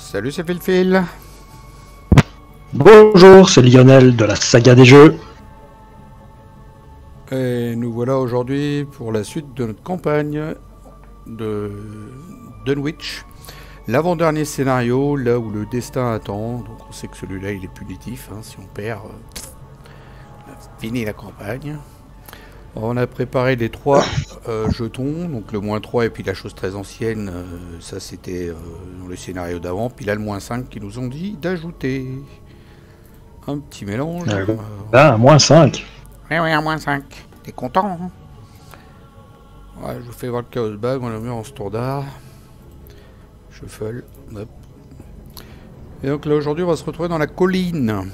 Salut, c'est Phil. Bonjour, c'est Lionel de la saga des jeux. Et nous voilà aujourd'hui pour la suite de notre campagne de Dunwich. L'avant-dernier scénario, là où le destin attend. Donc on sait que celui-là il est punitif, hein, si on perd, on a fini la campagne. Alors, on a préparé les 3 jetons, donc le -3 et puis la chose très ancienne, ça c'était dans le scénario d'avant. Puis là le -5 qui nous ont dit d'ajouter un petit mélange. Là, un -5. Oui, un -5. T'es content, hein? Ouais, je vous fais voir le Chaos Bag, on l'a mis en standard. Shuffle, hop. Et donc là aujourd'hui on va se retrouver dans la colline.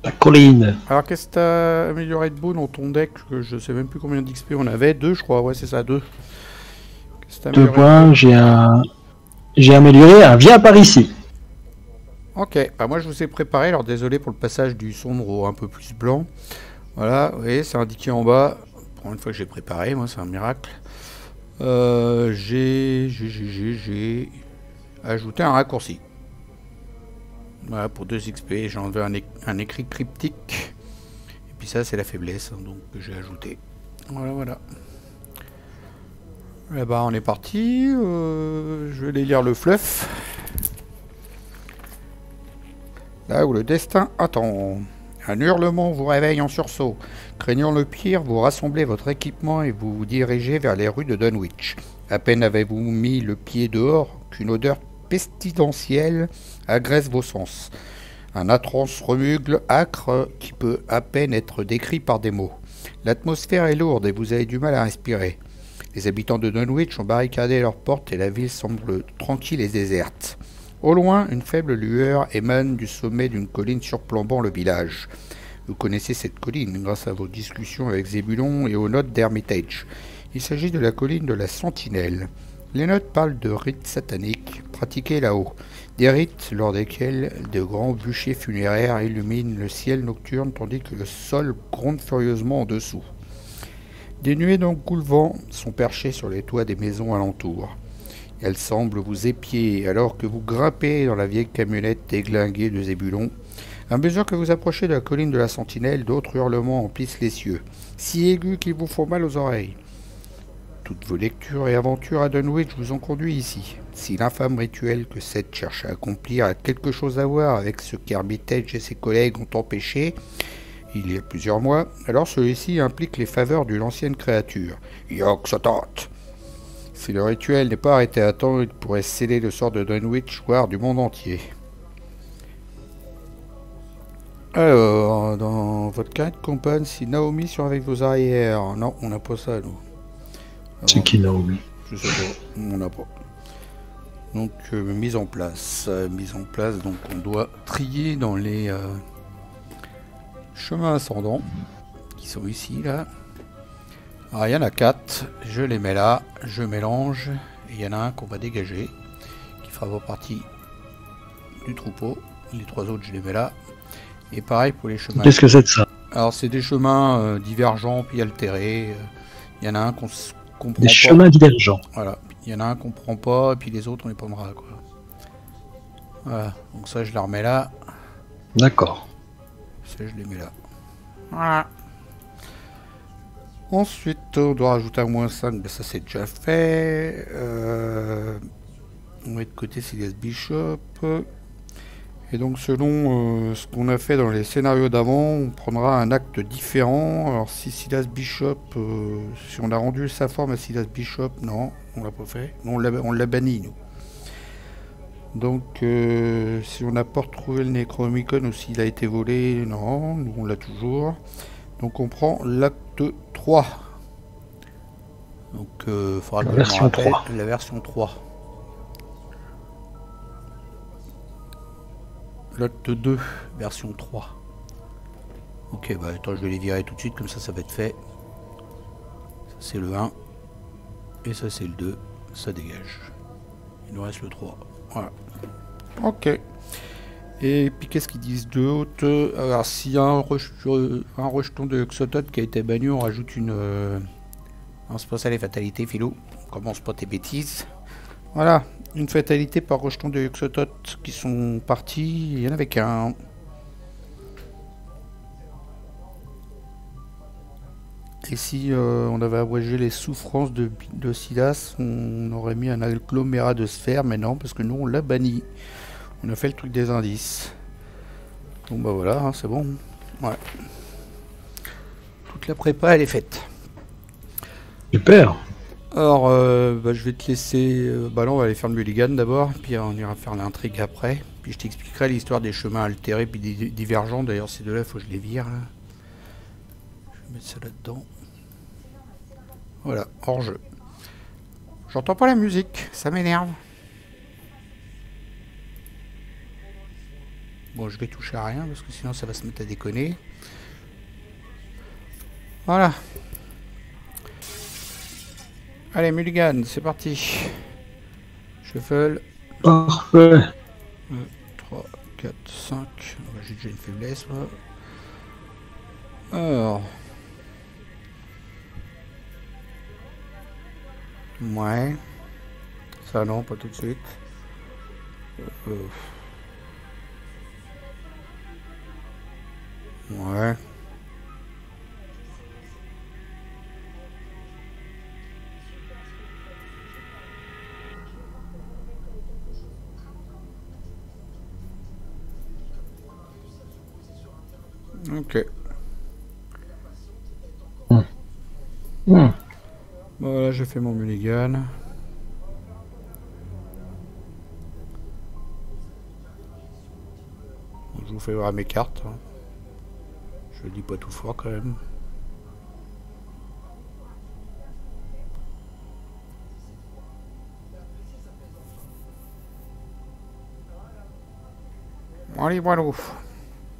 La colline. Alors qu'est-ce que t'as amélioré de beau dans ton deck? Que je sais même plus combien d'XP on avait. 2 je crois, ouais c'est ça, 2. 2 points, j'ai amélioré un viens par ici. Ok, bah moi je vous ai préparé, alors désolé pour le passage du sombre au un peu plus blanc. Voilà, vous voyez, c'est indiqué en bas. Pour une fois que j'ai préparé, moi c'est un miracle. J'ai ajouté un raccourci. Voilà, pour 2 XP, j'ai enlevé un écrit cryptique. Et puis ça c'est la faiblesse, hein, donc que j'ai ajouté. Voilà. Et bah on est parti. Je vais aller lire le fluff. Là où le destin attend. Un hurlement vous réveille en sursaut. Craignant le pire, vous rassemblez votre équipement et vous vous dirigez vers les rues de Dunwich. À peine avez-vous mis le pied dehors qu'une odeur pestilentielle agresse vos sens. Un atroce remugl âcre qui peut à peine être décrit par des mots. L'atmosphère est lourde et vous avez du mal à respirer. Les habitants de Dunwich ont barricadé leurs portes et la ville semble tranquille et déserte. Au loin, une faible lueur émane du sommet d'une colline surplombant le village. Vous connaissez cette colline grâce à vos discussions avec Zébulon et aux notes d'Hermitage. Il s'agit de la colline de la Sentinelle. Les notes parlent de rites sataniques pratiqués là-haut. Des rites lors desquels de grands bûchers funéraires illuminent le ciel nocturne tandis que le sol gronde furieusement en dessous. Des nuées d'engoulevent sont perchées sur les toits des maisons alentours. Elle semble vous épier alors que vous grimpez dans la vieille camionnette déglinguée de Zébulon. À mesure que vous approchez de la colline de la Sentinelle, d'autres hurlements emplissent les cieux, si aigus qu'ils vous font mal aux oreilles. Toutes vos lectures et aventures à Dunwich vous ont conduit ici. Si l'infâme rituel que Seth cherche à accomplir a quelque chose à voir avec ce qu'Hermitage et ses collègues ont empêché il y a plusieurs mois, alors celui-ci implique les faveurs d'une ancienne créature, Yog-Sothoth. Si le rituel n'est pas arrêté à temps, il pourrait sceller le sort de Dunwich, voire du monde entier. Alors, dans votre carnet de compagne, si Naomi surveille vos arrières... Non, on n'a pas ça, nous. C'est qui Naomi? Je sais pas, on n'a pas. Donc, mise en place. Donc on doit trier dans les chemins ascendants, qui sont ici, là. Alors, il y en a 4, je les mets là, je mélange, et il y en a un qu'on va dégager, qui fera partie du troupeau. Les 3 autres, je les mets là. Et pareil pour les chemins. Qu'est-ce que c'est de ça? Alors, c'est des chemins divergents puis altérés. Il y en a un qu'on comprend pas. Des chemins divergents. Voilà. Il y en a un qu'on prend pas, et puis les autres, on les prendra, quoi. Voilà. Donc ça, je la remets là. D'accord. Ça, je les mets là. Voilà. Ensuite, on doit rajouter un -5, ben ça c'est déjà fait. On met de côté Silas Bishop. Et donc selon ce qu'on a fait dans les scénarios d'avant, on prendra un acte différent. Alors si Silas Bishop, si on a rendu sa forme à Silas Bishop, non, on l'a pas fait. Non, on l'a banni, nous. Donc si on n'a pas retrouvé le Necronomicon ou s'il a été volé, non, nous on l'a toujours. Donc on prend l'acte 3. Donc faudra la version 3. La version 3. L'acte 2, version 3. Ok, bah attends, je vais les virer tout de suite, comme ça va être fait. Ça c'est le 1. Et ça c'est le 2. Ça dégage. Il nous reste le 3. Voilà. Ok. Et puis qu'est-ce qu'ils disent d'autre? Alors s'il y a un rejeton de Yog-Sothoth qui a été banni, on rajoute un spot à les fatalités, Philou. On commence pas tes bêtises. Voilà. Une fatalité par rejeton de Yoxotot qui sont partis. Il y en avait qu'un. Et si on avait abrégé les souffrances de Silas, on aurait mis un agglomérat de sphères, mais non, parce que nous on l'a banni. On a fait le truc des indices. Bon bah voilà, hein, c'est bon. Ouais. Toute la prépa elle est faite. Super. Alors bah, je vais te laisser. Bah là on va aller faire le mulligan d'abord, puis on ira faire l'intrigue après. Puis je t'expliquerai l'histoire des chemins altérés puis divergents. D'ailleurs ces deux-là, il faut que je les vire. Là. Je vais mettre ça là-dedans. Voilà, hors jeu. J'entends pas la musique, ça m'énerve. Bon, je vais toucher à rien parce que sinon ça va se mettre à déconner. Voilà. Allez, mulligan, c'est parti. Shuffle. Parfait. 1, 3, 4, 5. J'ai déjà une faiblesse, moi. Alors. Ouais. Ça non, pas tout de suite. Ouais. Ok. Voilà, j'ai fait mon mulligan. Je vous fais voir mes cartes. Hein. Je dis pas tout fort quand même. Allez, voilà.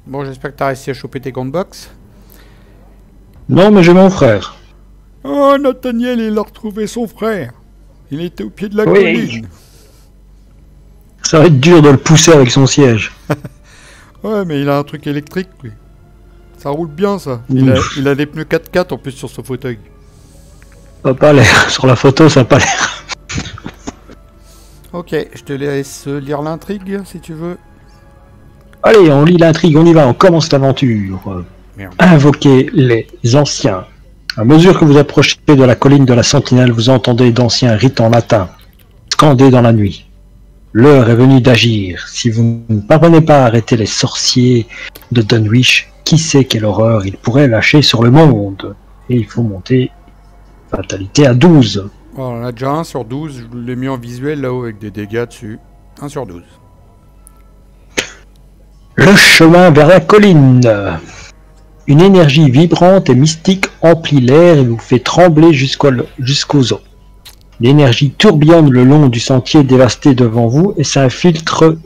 Bon, j'espère que t'as réussi à choper tes gants de boxe. Non, mais j'ai mon frère. Oh, Nathaniel, il a retrouvé son frère. Il était au pied de la Oui. colline. Ça va être dur de le pousser avec son siège. Ouais, mais il a un truc électrique, lui. Ça roule bien, ça. Ouf. Il a des pneus 4x4 en plus sur son fauteuil. Ça n'a pas l'air. Sur la photo, ça n'a pas l'air. Ok, je te laisse lire l'intrigue, si tu veux. Allez, on lit l'intrigue, on y va, on commence l'aventure. Merde. Invoquez les anciens. À mesure que vous approchez de la colline de la Sentinelle, vous entendez d'anciens rites en latin, scandés dans la nuit. L'heure est venue d'agir. Si vous ne parvenez pas à arrêter les sorciers de Dunwich, qui sait quelle horreur ils pourraient lâcher sur le monde. Et il faut monter fatalité à 12. Oh, on en a déjà 1 sur 12, je l'ai mis en visuel là-haut avec des dégâts dessus. 1 sur 12. Le chemin vers la colline. Une énergie vibrante et mystique emplit l'air et vous fait trembler jusqu'aux os. L'énergie tourbillonne le long du sentier dévasté devant vous et s'infiltre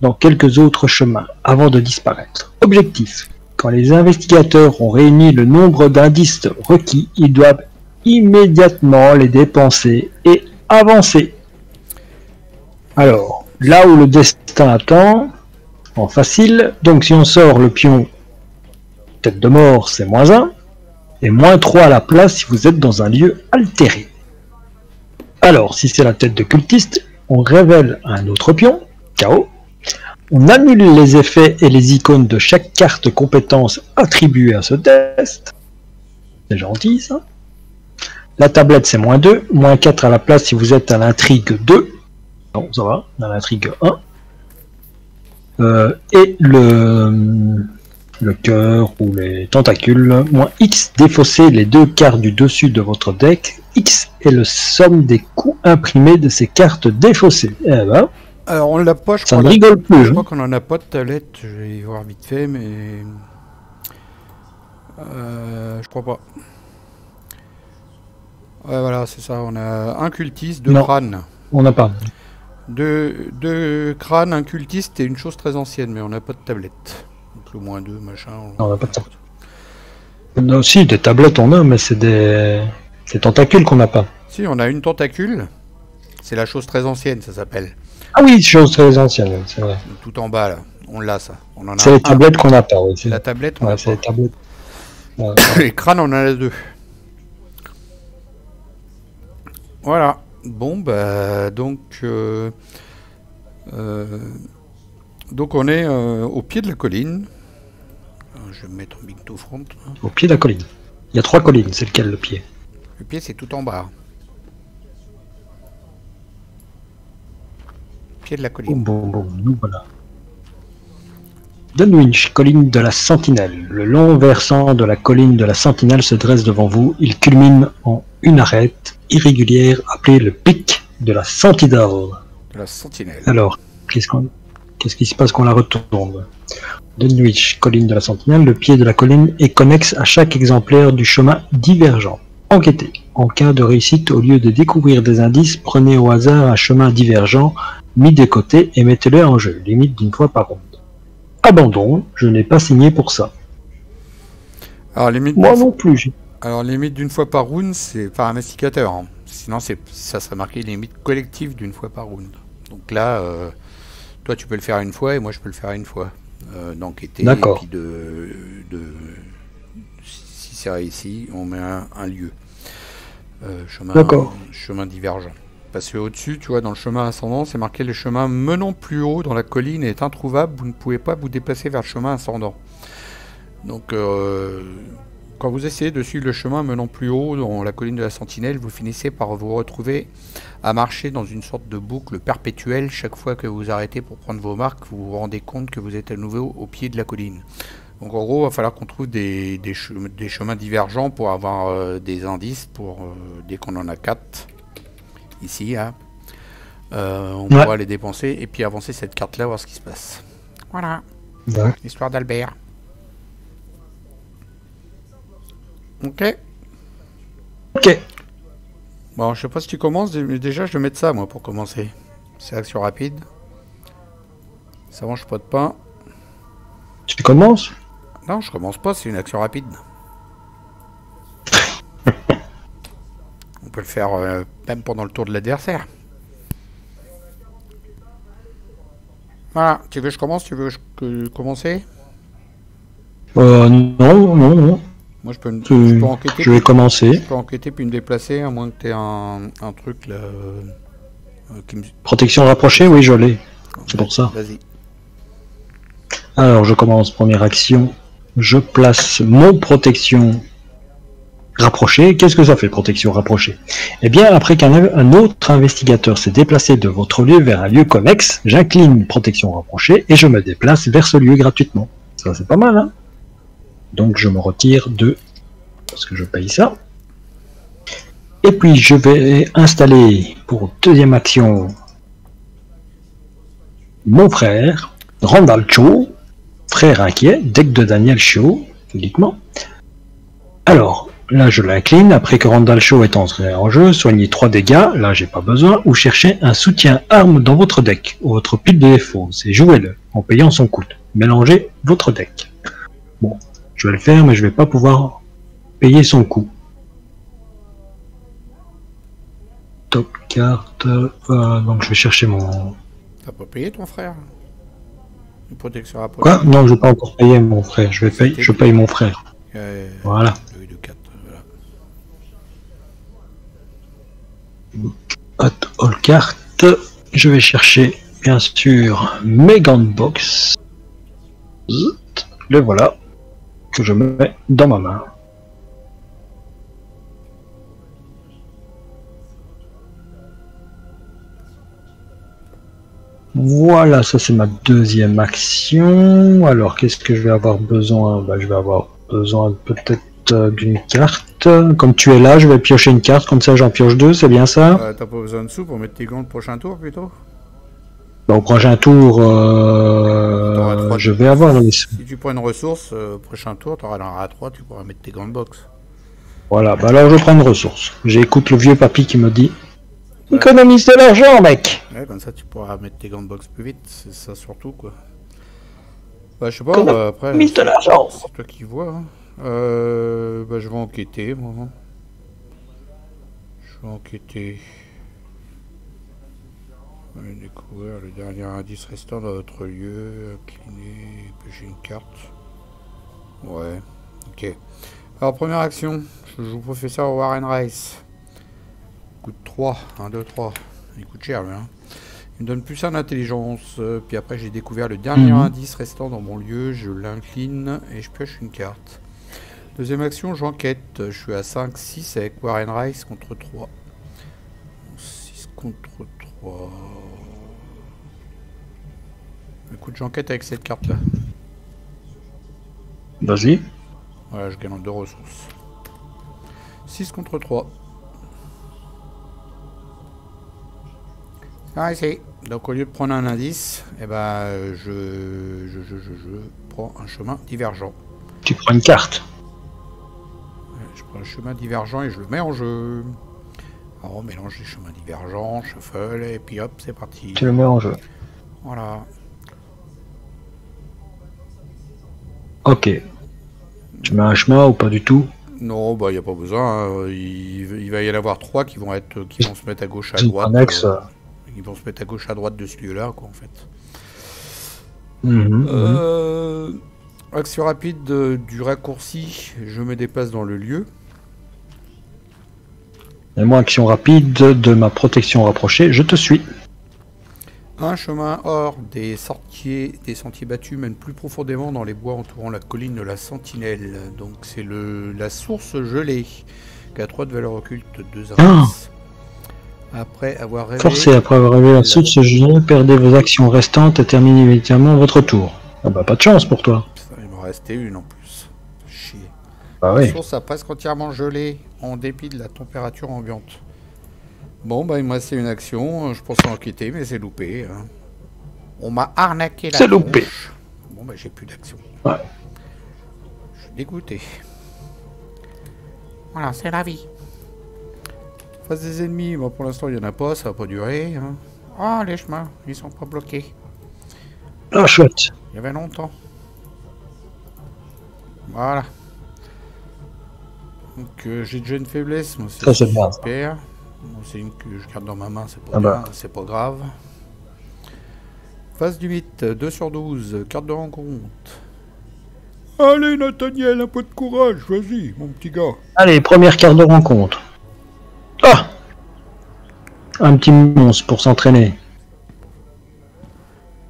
dans quelques autres chemins avant de disparaître. Objectif. Quand les investigateurs ont réuni le nombre d'indices requis, ils doivent immédiatement les dépenser et avancer. Alors, là où le destin attend, en facile, donc si on sort le pion tête de mort, c'est -1, et -3 à la place si vous êtes dans un lieu altéré. Alors, si c'est la tête de cultiste, on révèle un autre pion, KO. On annule les effets et les icônes de chaque carte compétence attribuée à ce test. C'est gentil, ça. La tablette, c'est -2, -4 à la place si vous êtes à l'intrigue 2. Non, ça va, dans l'intrigue 1. Et le cœur ou les tentacules, -X, défausser les 2 cartes du dessus de votre deck. X est le somme des coûts imprimés de ces cartes défaussées. Eh ben, Alors on l'a pas, je ça crois. ne rigole plus. Je crois qu'on en a pas de tablette, je vais y voir vite fait, mais... je crois pas. Ouais, voilà, c'est ça, on a un cultiste, 2 Non. crânes. On n'a pas. Deux crânes, un cultiste et une chose très ancienne, mais on n'a pas de tablette. Donc le -2, machin... Non, on n'a pas de tablette. On a aussi des tablettes, on a, mais c'est des tentacules qu'on n'a pas. Si, on a une tentacule. C'est la chose très ancienne, ça s'appelle. Ah oui, chose très ancienne, c'est vrai. Tout en bas, là. On l'a, ça. On en a C'est les un. tablettes qu'on n'a pas, oui. C'est la tablette, on Ouais, l'a c'est les pas. tablettes. Ouais. Les crânes, on en a 2. Voilà. Bon, bah, euh, donc on est au pied de la colline. Je vais me mettre en big to front. Au pied de la colline. Il y a 3 collines, c'est lequel le pied? Le pied, c'est tout en bas. Pied de la colline. Bon, nous voilà. Dunwich, colline de la Sentinelle. Le long versant de la colline de la Sentinelle se dresse devant vous. Il culmine en une arête irrégulière appelée le pic de la Sentinelle. De la sentinelle. Alors, qu'est-ce qui se passe quand on la retourne? Dunwich, colline de la Sentinelle. Le pied de la colline est connexe à chaque exemplaire du chemin divergent. Enquêtez. En cas de réussite, au lieu de découvrir des indices, prenez au hasard un chemin divergent mis de côté et mettez-le en jeu, limite d'une fois par ronde. Abandon, je n'ai pas signé pour ça. Alors, Moi non plus. limite d'une fois par round, c'est par investigateur. Hein. Sinon, ça serait marqué limite collective d'une fois par round. Donc là, toi, tu peux le faire une fois et moi, je peux le faire une fois. D'enquêter. D'accord. Et puis si c'est réussi, on met un lieu. Chemin divergent. Parce que au-dessus, tu vois, dans le chemin ascendant, c'est marqué le chemin menant plus haut dans la colline est introuvable, vous ne pouvez pas vous déplacer vers le chemin ascendant. Donc, quand vous essayez de suivre le chemin menant plus haut dans la colline de la Sentinelle, vous finissez par vous retrouver à marcher dans une sorte de boucle perpétuelle. Chaque fois que vous arrêtez pour prendre vos marques, vous vous rendez compte que vous êtes à nouveau au pied de la colline. Donc en gros, il va falloir qu'on trouve des chemins divergents pour avoir des indices pour dès qu'on en a 4 ici, hein, on pourra les dépenser et puis avancer cette carte là, voir ce qui se passe. Voilà. Ouais. Histoire d'Albert. Ok. Bon, je sais pas si tu commences, mais déjà je vais mettre ça moi pour commencer. C'est action rapide. Ça mange pas de pain. Tu commences? Non, je commence pas, c'est une action rapide. On peut le faire même pendant le tour de l'adversaire. Voilà, tu veux que je commence? Tu veux commencer? Non. Moi je peux enquêter. Je vais commencer. Je peux enquêter puis me déplacer, à moins que tu aies un truc là. Qui me... Protection rapprochée, oui, je l'ai. C'est pour ça. Vas-y. Alors, je commence. Première action. Je place mon protection rapprochée. Qu'est-ce que ça fait, protection rapprochée? Eh bien, après qu'un autre investigateur s'est déplacé de votre lieu vers un lieu connexe, j'incline protection rapprochée et je me déplace vers ce lieu gratuitement. Ça, c'est pas mal, hein? Donc, je me retire de... parce que je paye ça. Et puis, je vais installer pour deuxième action mon frère, Randall Shaw, frère inquiet, deck de Daniel Shaw, uniquement. Alors, là je l'incline, après que Randall Shaw est entré en jeu, soignez 3 dégâts, là j'ai pas besoin, ou cherchez un soutien arme dans votre deck, ou votre pile de défaut, c'est jouez-le, en payant son coût. Mélangez votre deck. Bon, je vais le faire, mais je vais pas pouvoir payer son coût. Top carte, donc je vais chercher mon... T'as pas payé ton frère? Une protection rapprochée. Quoi? Non, je vais pas encore payer mon frère, je paye mon frère. Voilà. All carte. Je vais chercher, bien sûr, mes gants de boxe. Le voilà. Que je mets dans ma main. Voilà, ça c'est ma deuxième action. Alors, qu'est-ce que je vais avoir besoin? Bah, je vais avoir besoin peut-être d'une carte. Comme tu es là, je vais piocher une carte, comme ça j'en pioche 2, c'est bien ça? T'as pas besoin de sous pour mettre tes gants le prochain tour plutôt? Bah, au prochain tour, je vais avoir les sous. Si tu prends une ressource, prochain tour, tu auras 3, tu pourras mettre tes gants de boxe. Voilà, bah alors je prends une ressource. J'écoute le vieux papy qui me dit économise de l'argent, mec! Ouais, comme ça tu pourras mettre tes gants de boxe plus vite, c'est ça surtout quoi. Bah, je sais pas, après. Économise de l'argent! C'est toi qui vois. Hein. Bah, je vais enquêter, moi. Je vais enquêter. Découvrir le dernier indice restant dans votre lieu. Incliner, pêcher une carte. Ouais, ok. Alors, première action. Je joue professeur Warren Rice. coûte 3. 1, 2, 3. Il coûte cher, lui. Hein. Il me donne plus un intelligence. Puis après, j'ai découvert le dernier indice restant dans mon lieu. Je l'incline et je pioche une carte. Deuxième action, j'enquête. Je suis à 5, 6 avec Warren Rice contre 3. 6 contre 3. Écoute, j'enquête avec cette carte-là. Vas-y. Voilà, je gagne 2 ressources. 6 contre 3. Ah, ici. Donc au lieu de prendre un indice, eh ben, je prends un chemin divergent. Tu prends une carte. Je prends un chemin divergent et je le mets en jeu. Alors on mélange les chemins divergents, shuffle, et puis hop, c'est parti. Tu le mets en jeu. Voilà. Ok. Tu mets un chemin ou pas du tout? Non, bah il n'y a pas besoin. Hein. Il va y en avoir 3 qui vont se mettre à gauche, à droite. Annexe. Ils vont se mettre à gauche, à droite de ce lieu-là, quoi, en fait. Action rapide du raccourci. Je me déplace dans le lieu. Et moi, action rapide de ma protection rapprochée, je te suis. Un chemin hors des sentiers battus mène plus profondément dans les bois entourant la colline de la Sentinelle. Donc c'est la source gelée, qui a 3 de valeur occulte, 2 indices. Après avoir révélé... Forcé, après avoir révélé la source gelée, perdez vos actions restantes et terminez immédiatement votre tour. Ah bah pas de chance pour toi. Il m'en restait une en plus. Chier. Bah La oui. source a presque entièrement gelé, en dépit de la température ambiante. Bon, bah, il me restait une action. Je pensais enquêter, mais c'est loupé. Hein. On m'a arnaqué la C'est loupé. Bon, bah, j'ai plus d'action. Ouais. Je suis dégoûté. Voilà, c'est la vie. Face des ennemis, bon, pour l'instant, il n'y en a pas. Ça va pas durer. Hein. Oh, les chemins, ils sont pas bloqués. Ah, chouette. Il y avait longtemps. Voilà. Donc, j'ai déjà une faiblesse. Moi, Ça, c'est bien. Super. Bon, c'est une que je garde dans ma main, c'est pas, c'est pas grave. Phase du mythe, 2 sur 12, carte de rencontre. Allez Nathaniel, un peu de courage, vas-y mon petit gars. Allez, première carte de rencontre. Ah, un petit monstre pour s'entraîner.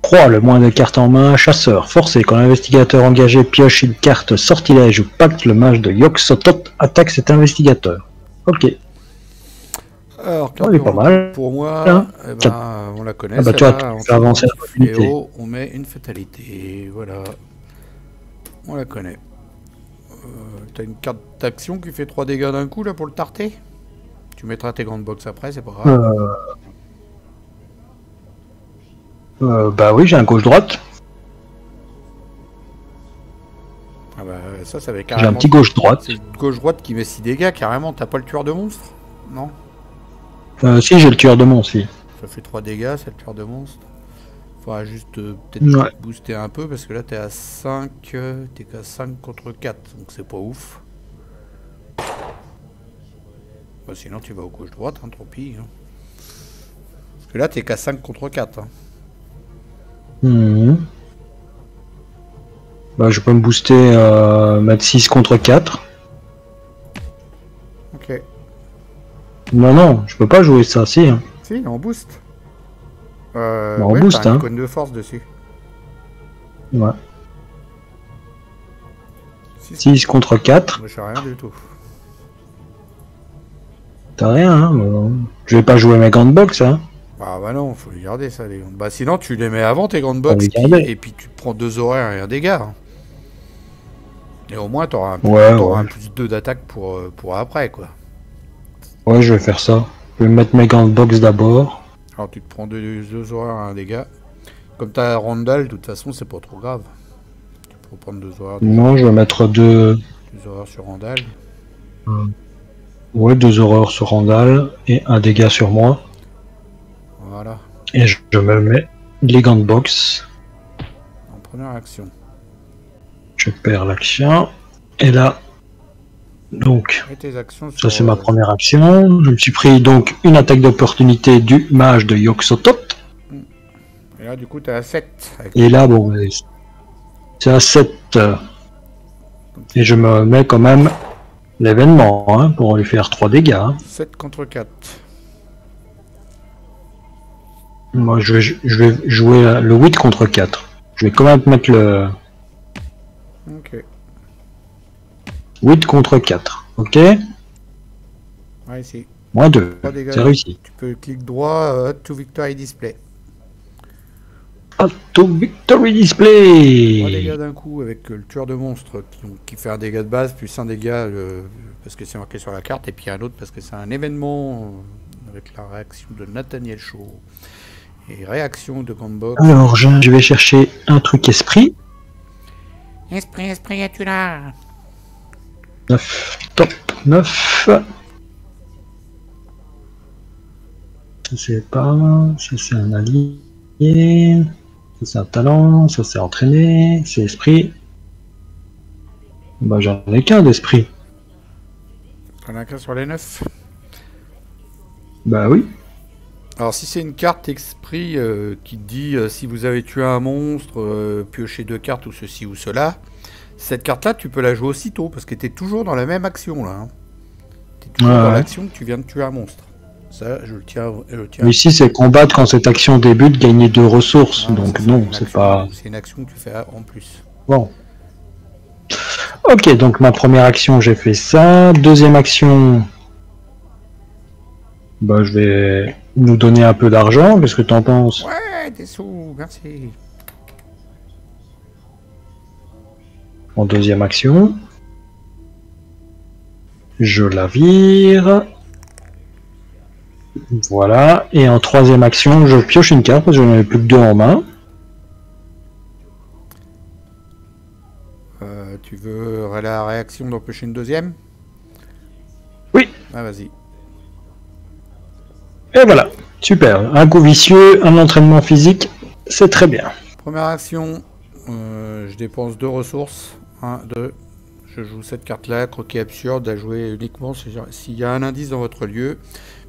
Croix, le moins de cartes en main, chasseur. Forcé, quand l'investigateur engagé pioche une carte sortilège ou pacte, le mage de Yog-Sothoth attaque cet investigateur. Ok. Alors, est pas mal. Pour moi, Hein, eh ben, on la connaît. Ah bah toi, tu fais avancer la fatalité. On met une fatalité, voilà. On la connaît. T'as une carte d'action qui fait 3 dégâts d'un coup là pour le tarter. Tu mettras tes grandes box après, c'est pas grave. Bah oui, j'ai un gauche-droite. Ah bah ça va J'ai carrément... un petit gauche-droite. C'est gauche-droite qui met 6 dégâts, carrément. T'as pas le tueur de monstre? Non. Si, j'ai le tueur de monstre, si. Ça fait 3 dégâts, c'est le tueur de monstre. Faudra juste peut-être booster un peu, parce que là t'es à 5, t'es qu'à 5 contre 4, donc c'est pas ouf. Bah, sinon tu vas au gauche-droite, hein, tant pis. Hein. Parce que là t'es qu'à 5 contre 4. Hein. Bah, je peux me booster, mettre 6 contre 4. Ok. Non, je peux pas jouer ça, si. Hein. Si, on boost. On boost, t'as hein. une icône de force dessus. Ouais. 6 contre 4. Moi, je sais rien du tout. T'as rien, hein. Bon. Je vais pas jouer mes grandes box, hein. Bah non, faut les garder ça, les grandes. Bah sinon tu les mets avant tes grandes box et puis tu te prends 2 horaires et un dégât. Et au moins t'auras un plus 2 d'attaque pour après quoi. Ouais, je vais faire ça. Je vais mettre mes grandes box d'abord. Alors tu te prends 2 horaires et un dégât. Comme t'as Randall, de toute façon c'est pas trop grave. Tu peux prendre 2 horaires. Non, je vais mettre 2 horaires sur Randall. Ouais, 2 horreurs sur Randall et un dégât sur moi. Voilà. Et je me mets les gants de boxe. En première action. Je perds l'action. Et là, donc, et tes actions ça c'est ma première action. Je me suis pris donc une attaque d'opportunité du mage de Yog-Sothoth. Et là du coup t'es à 7. Et là, bon, c'est à 7. Et je me mets quand même l'événement hein, pour lui faire 3 dégâts. Hein. 7 contre 4. Moi, je vais jouer le 8 contre 4. Je vais quand même mettre le Ok. 8 contre 4. Ok. Ouais, ici. Moins 2. 3 dégâts. C'est réussi. Tu peux clic droit, to victory display. Auto Victory 3 Display. dégâts d'un coup avec le tueur de monstres qui fait un dégât de base, plus un dégât parce que c'est marqué sur la carte, et puis un autre parce que c'est un événement avec la réaction de Nathaniel Shaw. Et réaction de Gambok. Alors, je vais chercher un truc esprit. Esprit, es-tu là? 9. Top 9. Ça c'est pas. Ça c'est un allié. Ça c'est un talent. Ça c'est entraîné. C'est esprit. Bah j'en ai qu'un d'esprit. T'en as qu'un sur les 9. Bah oui. Alors si c'est une carte esprit qui te dit si vous avez tué un monstre, piochez 2 cartes ou ceci ou cela, cette carte là tu peux la jouer aussitôt parce que t'es toujours dans la même action là. Hein. T'es toujours dans l'action que tu viens de tuer un monstre. Ça je le tiens. Ici c'est combattre quand cette action débute, gagner 2 ressources. Donc non, c'est pas. C'est une action que tu fais en plus. Bon. Ok, donc ma première action j'ai fait ça. Deuxième action. Bah je vais nous donner un peu d'argent, qu'est-ce que t'en penses? Ouais, des sous, merci. En deuxième action, je la vire. Voilà, et en troisième action, je pioche une carte parce que j'en avais plus que 2 en main. Tu veux la réaction d'empêcher une deuxième? Oui. Ah vas-y. Et voilà, super. Un coup vicieux, un entraînement physique, c'est très bien. Première action, je dépense 2 ressources. 1, 2. Je joue cette carte-là, croquis absurde, à jouer uniquement s'il y a un indice dans votre lieu.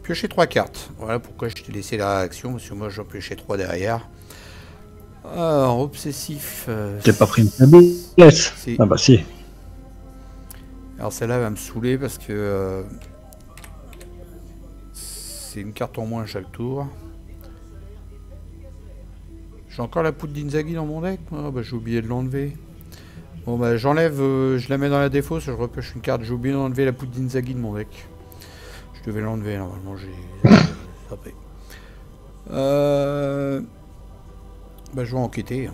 Piochez 3 cartes. Voilà pourquoi je t'ai laissé la réaction, parce que moi j'en piochais 3 derrière. Alors, obsessif. T'es pas pris une faiblesse? Si. Ah bah si. Alors celle-là va me saouler parce que c'est une carte en moins chaque tour. J'ai encore la poudre d'Inzaghi dans mon deck. Oh, bah, j'ai oublié de l'enlever. Bon bah j'enlève, je la mets dans la défausse, je repioche une carte. J'ai oublié d'enlever la poudre d'Inzaghi de mon deck. Je devais l'enlever normalement, j'ai tapé. Bah je vais enquêter.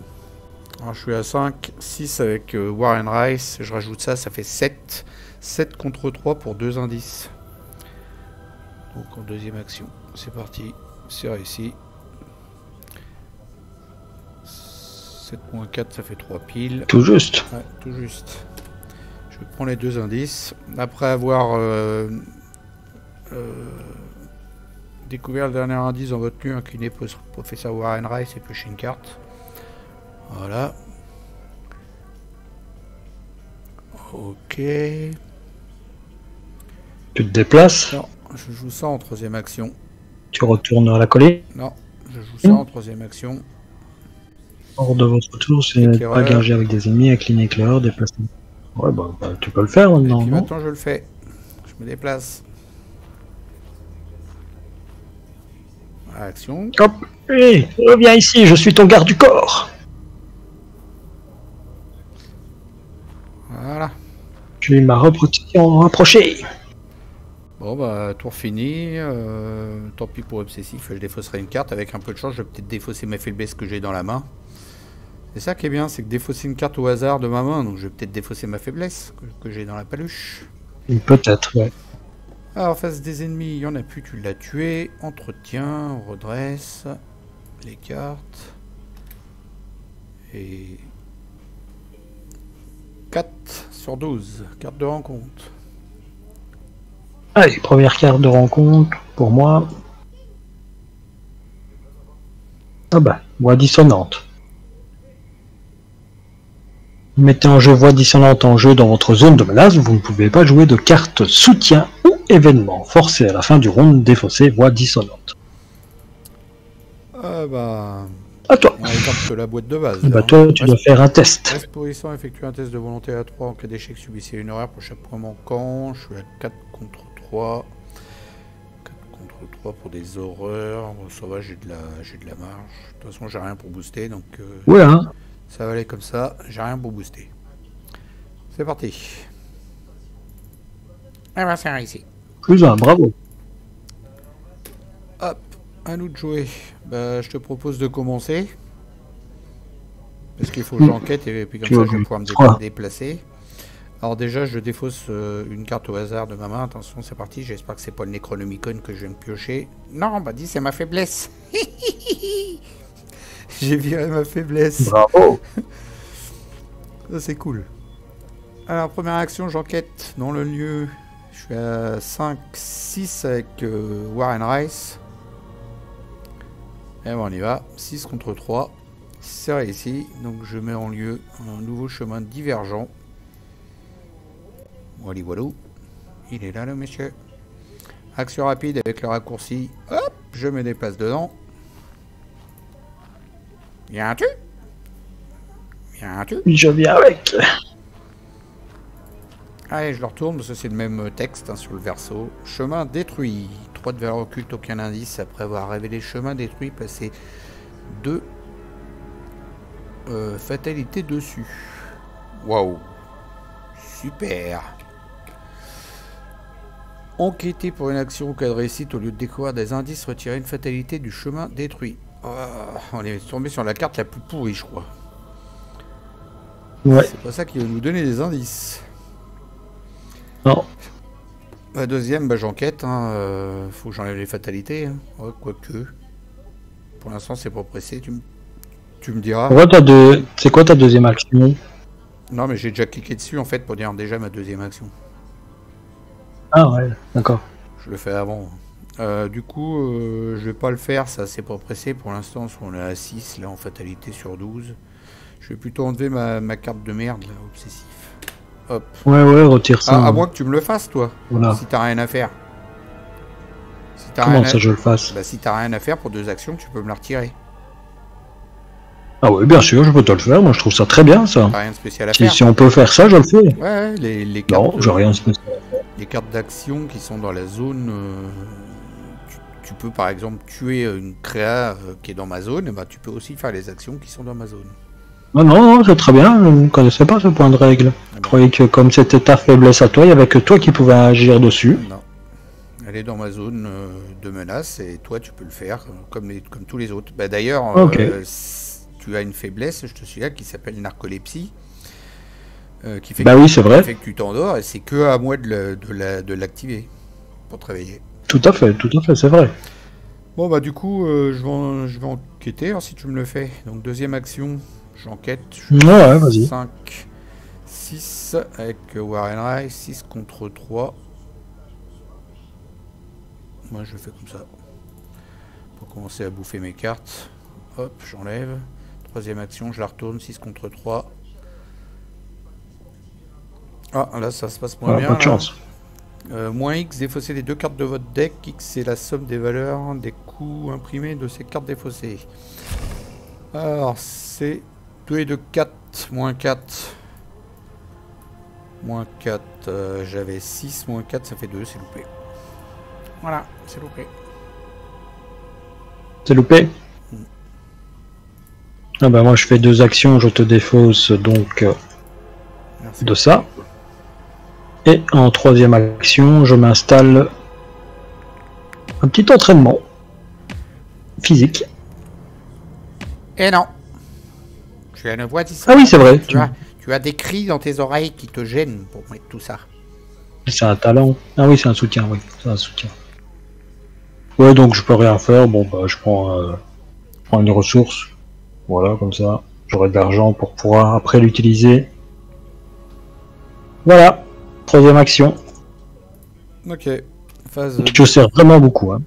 Alors je suis à 5, 6 avec War and Rice, je rajoute ça, ça fait 7. 7 contre 3 pour 2 indices. Donc en deuxième action, c'est parti, c'est réussi. 7.4 ça fait 3 piles. Tout juste. Ouais, tout juste. Je prends les 2 indices. Après avoir découvert le dernier indice dans votre lieu, incliné Professeur Warren Rice et piocher une carte. Voilà. Ok. Tu te déplaces? Non, je joue ça en troisième action. Tu retournes à la colline? Non, je joue ça en troisième action. Hors de votre tour, c'est pas engagé avec des ennemis, incliné éclaireur, déplacement. Ouais, bah, tu peux le faire maintenant. Et puis non maintenant je le fais. Je me déplace. Action. Hop, hé, reviens ici, je suis ton garde du corps. Voilà. Tu es ma protection rapprochée. Bon bah tour fini, tant pis pour obsessif, je défausserai une carte, avec un peu de chance je vais peut-être défausser ma faiblesse que j'ai dans la main. C'est ça qui est bien, c'est que défausser une carte au hasard de ma main, donc je vais peut-être défausser ma faiblesse que j'ai dans la paluche. Peut-être, ouais. Alors face des ennemis, il n'y en a plus, tu l'as tué, entretien, on redresse les cartes. Et 4 sur 12, carte de rencontre. Allez, première carte de rencontre pour moi. Ah bah, voix dissonante. Mettez en jeu voix dissonante en jeu dans votre zone de menace, vous ne pouvez pas jouer de carte soutien ou événement. Forcé à la fin du round, défausser voix dissonante. Ah bah... À toi. On récupère que la boîte de base. Bah toi, tu dois faire un test. Reste pourrissant, effectue un test de volonté à 3. En cas d'échec, subissez une erreur pour chaque point manquant. Je suis à 4 contre 3. 4 contre 3 pour des horreurs. Bon, ça va, j'ai de la marge. De toute façon, j'ai rien pour booster, donc Ouais, hein. ça va aller comme ça. J'ai rien pour booster. C'est parti. Ah bah, c'est réussi. Plus un, bravo. Hop, à nous de jouer. Bah, je te propose de commencer. Parce qu'il faut que j'enquête et puis comme ça, je vais pouvoir me déplacer. Alors déjà, je défausse une carte au hasard de ma main. Attention, c'est parti. J'espère que c'est pas le Necronomicon que je viens de piocher. Non, bah dis, c'est ma faiblesse. J'ai viré ma faiblesse. Bravo. Ça, c'est cool. Alors, première action, j'enquête dans le lieu. Je suis à 5-6 avec Warren Rice. Et bon, on y va. 6 contre 3. C'est réussi. Donc, je mets en lieu un nouveau chemin divergent. Voilà, voilà. Il est là, le monsieur. Action rapide avec le raccourci. Hop, je me déplace dedans. Viens-tu? Viens-tu? Je viens avec. Allez, je le retourne parce que c'est le même texte hein, sur le verso. Chemin détruit. 3 de valeur occulte, aucun indice. Après avoir révélé chemin détruit, placez 2 fatalités dessus. Waouh. Super. Enquêter pour une action au cas de réussite, au lieu de découvrir des indices, retirer une fatalité du chemin détruit. Oh, on est tombé sur la carte la plus pourrie, je crois. Ouais. C'est pas ça qui va nous donner des indices. Non. La deuxième, bah, j'enquête. Hein, faut que j'enlève les fatalités. Hein. Ouais, quoique. Pour l'instant, c'est pas pressé. Tu me diras. C'est quoi ta deuxième action? Non, mais j'ai déjà cliqué dessus en fait pour dire déjà ma deuxième action. Ah ouais, d'accord. Je le fais avant. Du coup, je vais pas le faire, ça c'est pas pressé pour l'instant, on est à 6 là en fatalité sur 12. Je vais plutôt enlever ma carte de merde là, obsessif. Hop. Ouais, retire ça. À moins que tu me le fasses toi, voilà. Si t'as rien à faire. Si Comment ça je le fasse? Bah si t'as rien à faire pour 2 actions, tu peux me la retirer. Ah oui, bien sûr, je peux te le faire, moi je trouve ça très bien ça. T'as rien de spécial à faire. Si on peut faire ça, je le fais. Ouais, les cartes... Non, j'ai rien de spécial. Les cartes d'action qui sont dans la zone, tu peux par exemple tuer une créa qui est dans ma zone, et bah, tu peux aussi faire les actions qui sont dans ma zone. Non, c'est très bien, je ne connaissais pas ce point de règle. Je croyais que comme c'était ta faiblesse à toi, il n'y avait que toi qui pouvais agir dessus. Non, elle est dans ma zone de menace et toi tu peux le faire comme tous les autres. Bah, d'ailleurs, tu as une faiblesse, je te suis là, qui s'appelle narcolepsie. Qui fait oui, c'est vrai. Qui fait que tu t'endors et c'est que à moi de l'activer pour te réveiller. Tout à fait, c'est vrai. Bon bah du coup, je vais enquêter alors, si tu me le fais. Donc deuxième action, j'enquête. Ouais, vas-y. 5, 6 avec Warren Rice, 6 contre 3. Moi je fais comme ça. Pour commencer à bouffer mes cartes. Hop, j'enlève. Troisième action, je la retourne, 6 contre 3. Ah, là, ça se passe moins bien. Pas de chance. Moins X, défausser les 2 cartes de votre deck. X, c'est la somme des valeurs des coûts imprimés de ces cartes défaussées. Alors, c'est 2 et 2, 4. Moins 4. Moins 4. J'avais 6. Moins 4, ça fait 2. C'est loupé. Voilà, c'est loupé. C'est loupé. Ah bah moi, je fais 2 actions. Je te défausse donc de ça. Et en troisième action, je m'installe un petit entraînement physique. Et non. Tu as une voix dissonante. Ah oui, c'est vrai. Tu as des cris dans tes oreilles qui te gênent pour mettre tout ça. C'est un talent. Ah oui, c'est un soutien, oui. C'est un soutien. Ouais, donc je peux rien faire. Bon, bah, je prends une ressource. Voilà, comme ça. J'aurai de l'argent pour pouvoir après l'utiliser. Voilà. Troisième action. Ok. Phase... Je sers vraiment beaucoup. Hein.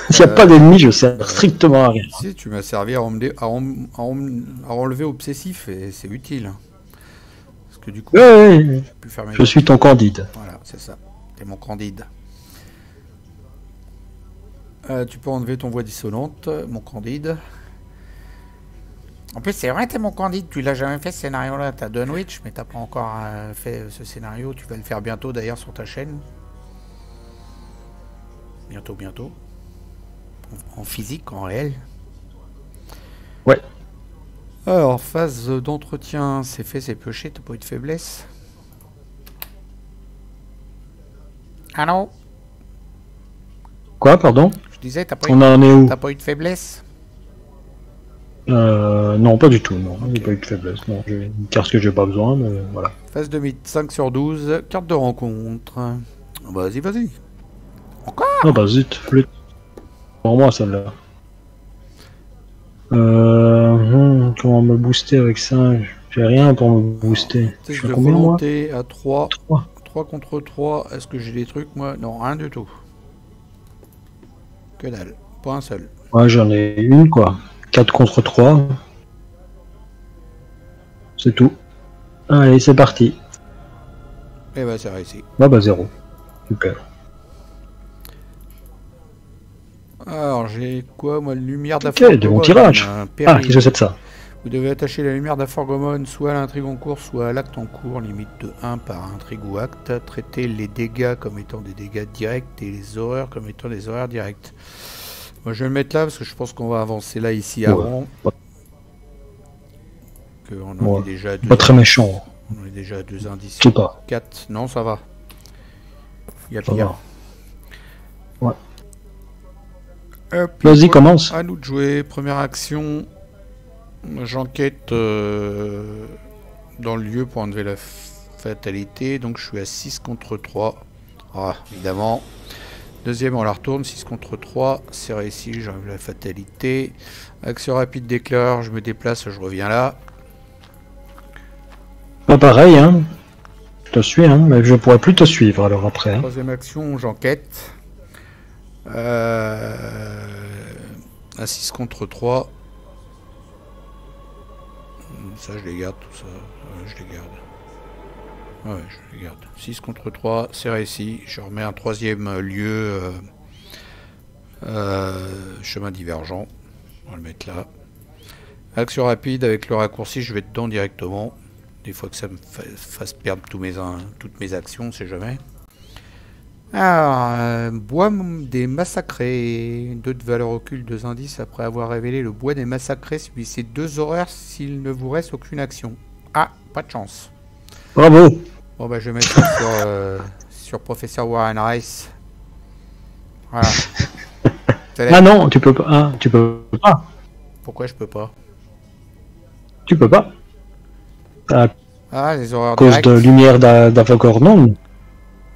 S'il n'y a pas d'ennemis, je sers strictement à rien. Si, tu m'as servi à enlever obsessif et c'est utile. Parce que du coup, je suis ton candide. Voilà, c'est ça. T'es mon candide. Tu peux enlever ton voix dissonante, mon candide. En plus, c'est vrai, t'es mon candide. Tu l'as jamais fait ce scénario-là. T'as Dunwich, mais t'as pas encore fait ce scénario. Tu vas le faire bientôt d'ailleurs sur ta chaîne. Bientôt. En physique, en réel. Ouais. Alors, phase d'entretien, c'est fait, c'est pioché, t'as pas eu de faiblesse. Ah non. Quoi, pardon? Je disais, t'as pas, On en est où? pas eu de faiblesse? Non, pas du tout, non. Ok. J'ai pas eu de faiblesse. Non, j'ai une carte que j'ai pas besoin, mais voilà. Phase de mythe, 5 sur 12, carte de rencontre. Vas-y, vas-y. Encore? Ah bah zut, flûte. Pour moi, celle-là. Comment me booster avec ça? J'ai rien pour me booster. Je Test suis à de combien, moi? volonté à 3. 3. 3 contre 3. Est-ce que j'ai des trucs, moi? Non, rien du tout. Que dalle. Pas un seul. Ouais, j'en ai une, quoi. 4 contre 3. C'est tout. Allez, c'est parti. Et bah, c'est réussi. Ah bah 0. Super. Alors, j'ai quoi, moi? Lumière Ok, d'Aforgomon. de mon tirage. Un Ah, péril. qu'est-ce que c'est de ça? Vous devez attacher la lumière d'Aforgomon soit à l'intrigue en cours, soit à l'acte en cours, limite de 1 par intrigue ou acte. Traitez les dégâts comme étant des dégâts directs et les horreurs comme étant des horreurs directes. Moi, je vais le mettre là parce que je pense qu'on va avancer là, ici, avant. Que on en est déjà à 2. Pas très méchant. On est déjà à 2 indices. Je sais pas. 4. Non, ça va. Il y a Ça pire. va. Ouais. Puis, Vas-y, commence. à nous de jouer. Première action. J'enquête dans le lieu pour enlever la fatalité. Donc je suis à 6 contre 3. Ah, évidemment. Deuxième, on la retourne. 6 contre 3. C'est réussi. J'enlève la fatalité. Action rapide d'éclair. Je me déplace. Je reviens là. Pas pareil, hein. Je te suis, hein. Mais je pourrais plus te suivre alors après. Hein. Troisième action, j'enquête. À 6 contre 3. Ça, je les garde, tout ça. Je les garde. Ouais, je les garde. 6 contre 3, c'est réussi. Je remets un troisième lieu. Chemin divergent. On va le mettre là. Action rapide, avec le raccourci, je vais dedans directement. Des fois que ça me fasse perdre toutes mes actions, on sait jamais. Alors, bois des massacrés. 2 de valeur occulte, 2 indices. Après avoir révélé le bois des massacrés, subissez 2 horreurs s'il ne vous reste aucune action. Ah, pas de chance. Bravo. Bon bah je vais mettre ça sur Professeur Warren Rice. Voilà. Ah non, tu peux pas. Ah, tu peux pas. Pourquoi je peux pas? Tu peux pas. Ah, les horreurs À cause directes. de lumière d'Aforgomon.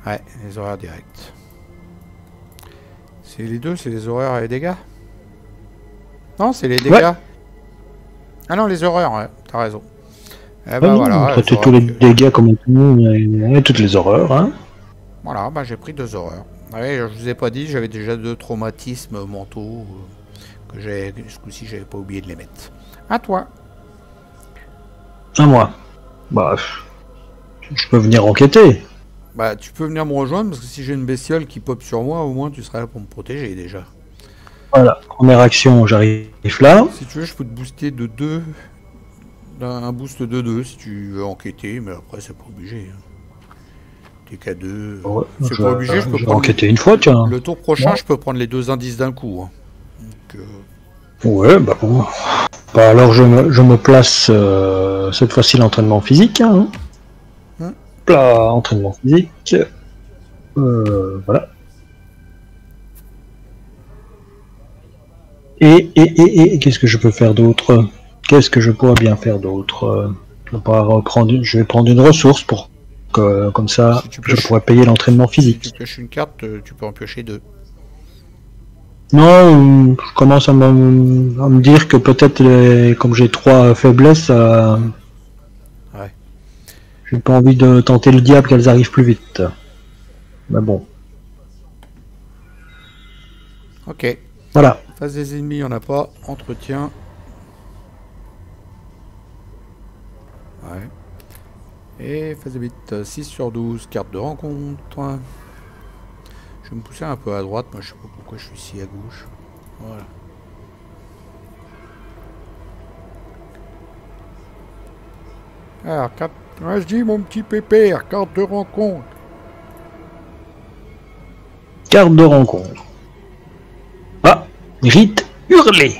Ouais, les horreurs directes. C'est les deux, c'est les horreurs et les dégâts? Non, c'est les dégâts. Ouais. Ah non, les horreurs, ouais, t'as raison. Eh Ah bah non, voilà. traiter tous les dégâts comme tout le monde et toutes les horreurs, hein. Voilà, bah j'ai pris 2 horreurs. Ouais, je vous ai pas dit, j'avais déjà 2 traumatismes mentaux que j'ai, ce coup-ci, j'avais pas oublié de les mettre. À toi. À moi. Bah, je peux venir enquêter. Bah tu peux venir me rejoindre parce que si j'ai une bestiole qui pop sur moi, au moins tu seras là pour me protéger déjà. Voilà, première action, j'arrive là. Si tu veux, je peux te booster de 2. Un boost de 2 si tu veux enquêter, mais après c'est pas obligé. T'es qu'à 2. Ouais, C'est pas obligé, je peux vais prendre. enquêter une fois, tiens. Le tour prochain, Ouais. je peux prendre les 2 indices d'un coup. Hein. Donc, Ouais, bah bon. Bah alors je me place cette fois-ci l'entraînement physique. Hein. Là, entraînement physique. Voilà. Et qu'est-ce que je peux faire d'autre? Qu'est-ce que je pourrais bien faire d'autre? Je vais prendre une ressource pour que, comme ça, Si tu je pioches- pourrais payer l'entraînement si physique. tu pioches une carte, tu peux en piocher 2. Non, je commence à me dire que peut-être, comme j'ai 3 faiblesses, Ouais. j'ai pas envie de tenter le diable qu'elles arrivent plus vite. Mais bon, Ok. voilà. Face des ennemis, on n'a pas. Entretien. Ouais. Et phase de bite, 6 sur 12, carte de rencontre. Je vais me pousser un peu à droite, moi je sais pas pourquoi je suis ici à gauche. Voilà. Alors, carte... Ouais, je dis mon petit pépère, carte de rencontre. Carte de rencontre. Ah, Rite hurlé.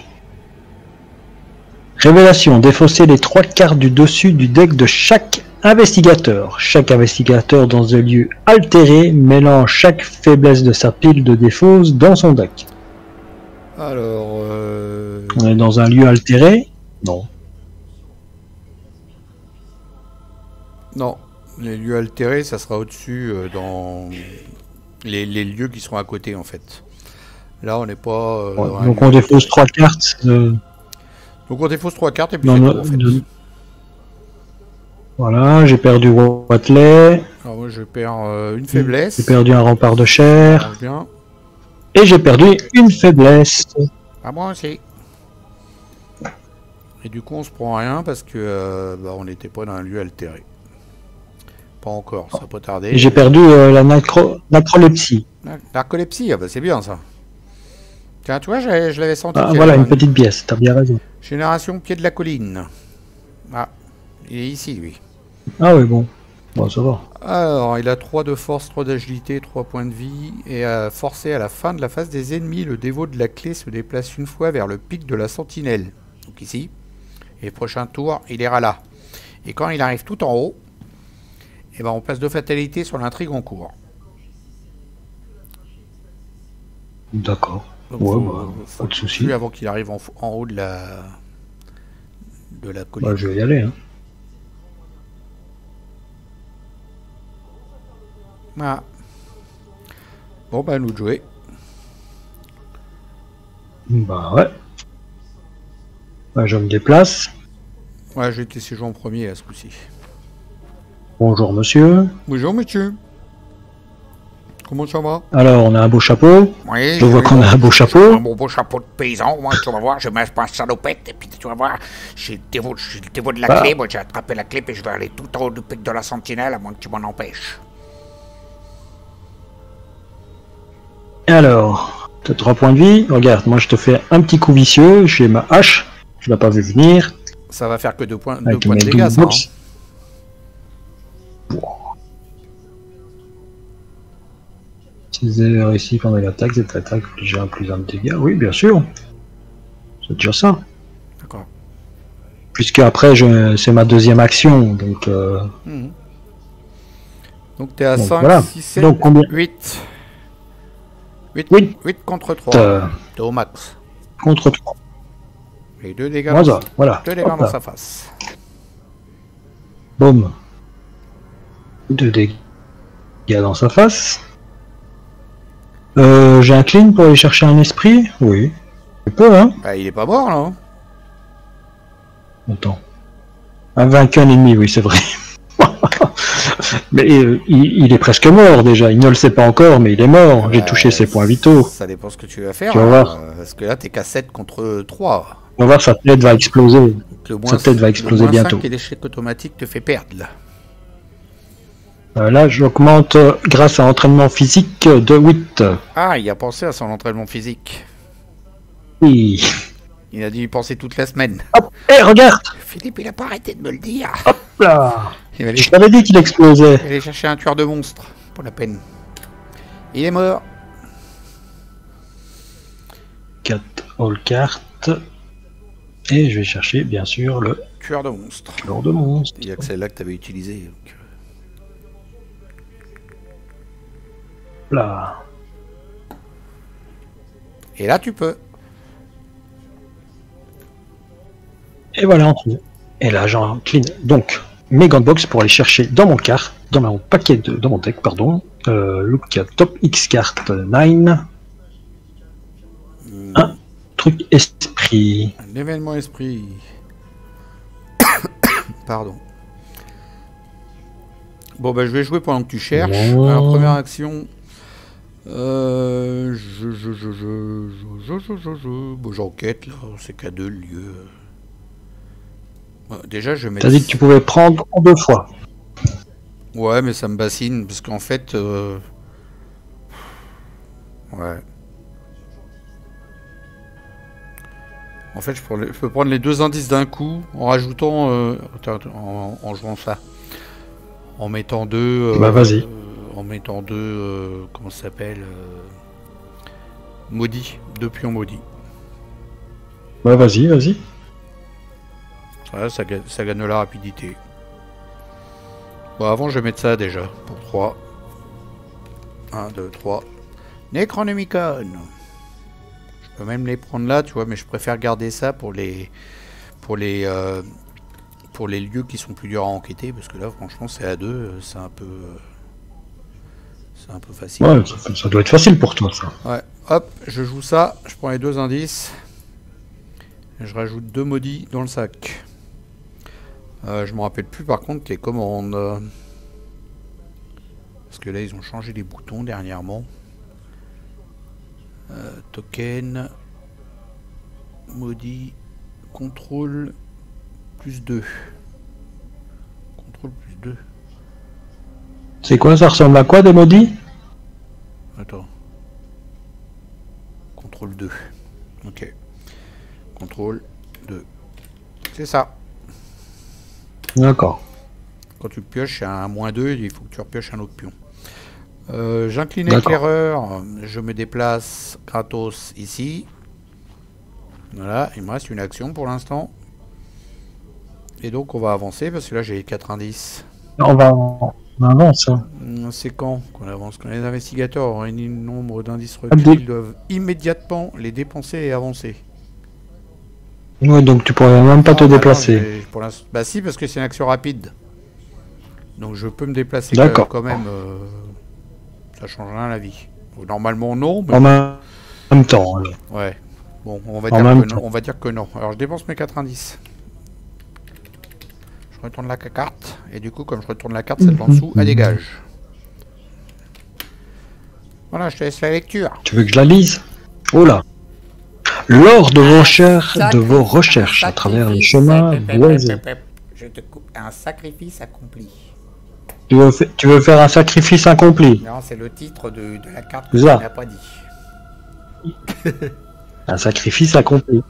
Révélation, défausser les 3 cartes du dessus du deck de chaque investigateur. Chaque investigateur dans un lieu altéré mélange chaque faiblesse de sa pile de défausse dans son deck. Alors... On est dans un lieu altéré? Non. Non, les lieux altérés, ça sera au-dessus dans les lieux qui seront à côté en fait. Là, on n'est pas... donc on défausse 3 cartes. Donc on défausse 3 cartes et puis c'est tout en fait. Voilà, j'ai perdu Watley. Alors moi je perds une faiblesse. J'ai perdu un rempart de chair. Bien. Et j'ai perdu une faiblesse. Ah moi aussi. Et du coup on se prend rien parce que on n'était pas dans un lieu altéré. Pas encore, ça peut tarder. Et j'ai perdu la narcolepsie. Narcolepsie, ah bah c'est bien ça. Tiens, tu vois, je l'avais senti. Ah, voilà, une petite pièce, t'as bien raison. Génération pied de la colline. Ah, il est ici lui. Ah oui, bon. Bon, ça va. Alors, il a 3 de force, 3 d'agilité, 3 points de vie. Et forcé à la fin de la phase des ennemis, le dévot de la clé se déplace une fois vers le pic de la sentinelle. Donc ici. Et prochain tour, il ira là. Et quand il arrive tout en haut, et ben on passe de fatalité sur l'intrigue en cours. D'accord. Donc Ouais, faut pas de soucis. avant qu'il arrive en haut de la colline. Bah, je vais y aller, hein. Ah. Bon bah nous de jouer. Bah ouais. Bah, je me déplace. Ouais, je vais te laisser jouer en premier à ce coup-ci. Bonjour monsieur. Bonjour monsieur. Comment ça va? Alors, on a un beau chapeau. Oui, Je vois qu'on a un beau chapeau. Un beau chapeau de paysan, moi, tu vas voir, je mets ma salopette, et puis tu vas voir, je suis le dévot de la clé, moi j'ai attrapé la clé, puis je vais aller tout en haut du pic de la sentinelle, à moins que tu m'en empêches. Alors, t'as 3 points de vie. Regarde, moi je te fais un petit coup vicieux. J'ai ma hache. Je l'ai pas vu venir. Ça va faire que 2 points, Avec de mes dégâts, ça. double Si vous avez réussi pendant l'attaque, cette attaque j'ai un plus 1 de dégâts. Oui, bien sûr. C'est déjà ça. D'accord. Puisque après, c'est ma deuxième action. Donc, Donc t'es à donc 5, voilà. 6, 7, Donc, combien 8. 8 contre 3. T'es au max. Contre 3. Et 2 dégâts, voilà. 2 dégâts dans sa face. Boum. 2 dégâts dans sa face. J'ai un clean pour aller chercher un esprit? Oui. Je peux, hein? Bah, il est pas mort, là. Attends. Un vaincu un ennemi, oui, c'est vrai. Mais il est presque mort déjà. Il ne le sait pas encore, mais il est mort. J'ai touché ses points vitaux. Ça dépend ce que tu vas faire. Tu vas voir. Parce que là, t'es qu'à 7 contre 3. On va voir, sa tête va exploser. Sa tête va exploser le bientôt. 5 et l'échec automatique te fait perdre, là. Là, j'augmente grâce à entraînement physique de 8. Ah, il a pensé à son entraînement physique. Oui. Il a dû y penser toute la semaine. Hop, hé, regarde! Philippe, il a pas arrêté de me le dire. Hop là! Il va aller, Je t'avais dit qu'il explosait. aller chercher un tueur de monstres, pour la peine. Il est mort. 4 all cartes. Et je vais chercher, bien sûr, le Tueur de monstres. tueur de monstres. Il y a que celle-là que tu avais utilisée. Donc... Là. Et là, tu peux. Et voilà, on trouve. Et là, j'incline donc mes gants de box pour aller chercher dans mon carte, dans mon paquet dans mon deck, pardon. Look at top X carte 9. Un truc esprit. Un événement esprit. Pardon. Bon, bah, je vais jouer pendant que tu cherches. Bon. Alors, première action. Bon, j'enquête là, c'est qu'à 2 lieux. Déjà, je mets. T'as dit que tu pouvais prendre en 2 fois. Ouais, mais ça me bassine parce qu'en fait. Ouais. En fait, je peux prendre les 2 indices d'un coup en rajoutant. En jouant ça. En mettant 2. Bah, vas-y. En mettant 2. Comment ça s'appelle maudits. 2 pions maudits. Ouais, vas-y, vas-y. Ouais, ça gagne de la rapidité. Bon, avant, je vais mettre ça déjà, pour 3. 1, 2, 3. Necronomicon. Je peux même les prendre là, tu vois, mais je préfère garder ça pour les lieux qui sont plus durs à enquêter, parce que là, franchement, c'est à 2, c'est un peu facile. Ouais, ça doit être facile pour toi, ça. Ouais, hop, je joue ça, je prends les 2 indices, et je rajoute 2 maudits dans le sac. Je me rappelle plus par contre les commandes. Parce que là, ils ont changé les boutons dernièrement. Token, maudit, contrôle, plus 2. Contrôle plus 2. C'est quoi, ça ressemble à quoi, des maudits? Attends. Contrôle 2. Ok. Contrôle 2. C'est ça. D'accord. Quand tu pioches un -2, il faut que tu repioches un autre pion. J'incline éclaireur, je me déplace gratos ici. Voilà, il me reste une action pour l'instant. Et donc on va avancer parce que là j'ai 4 indices. On avance. Hein. C'est quand qu'on avance? Quand les investigateurs ont un nombre d'indices requis, ils doivent immédiatement les dépenser et avancer. Ouais, donc tu pourrais même pas te déplacer. Bah si, parce que c'est une action rapide. Donc je peux me déplacer quand même. Ça change rien à la vie. Normalement non. Mais... En même temps. Alors. Ouais. Bon, on va dire que non. Alors je dépense mes 4 indices. Je retourne la carte. Et du coup, comme je retourne la carte, celle en dessous, elle dégage. Voilà, je te laisse la lecture. Tu veux que je la lise? Oh là. Lors de vos recherches à travers les chemins boisés. Je te coupe. Un sacrifice accompli. Tu veux faire un sacrifice accompli? Non, c'est le titre de la carte que tu n'as pas dit. Un sacrifice accompli.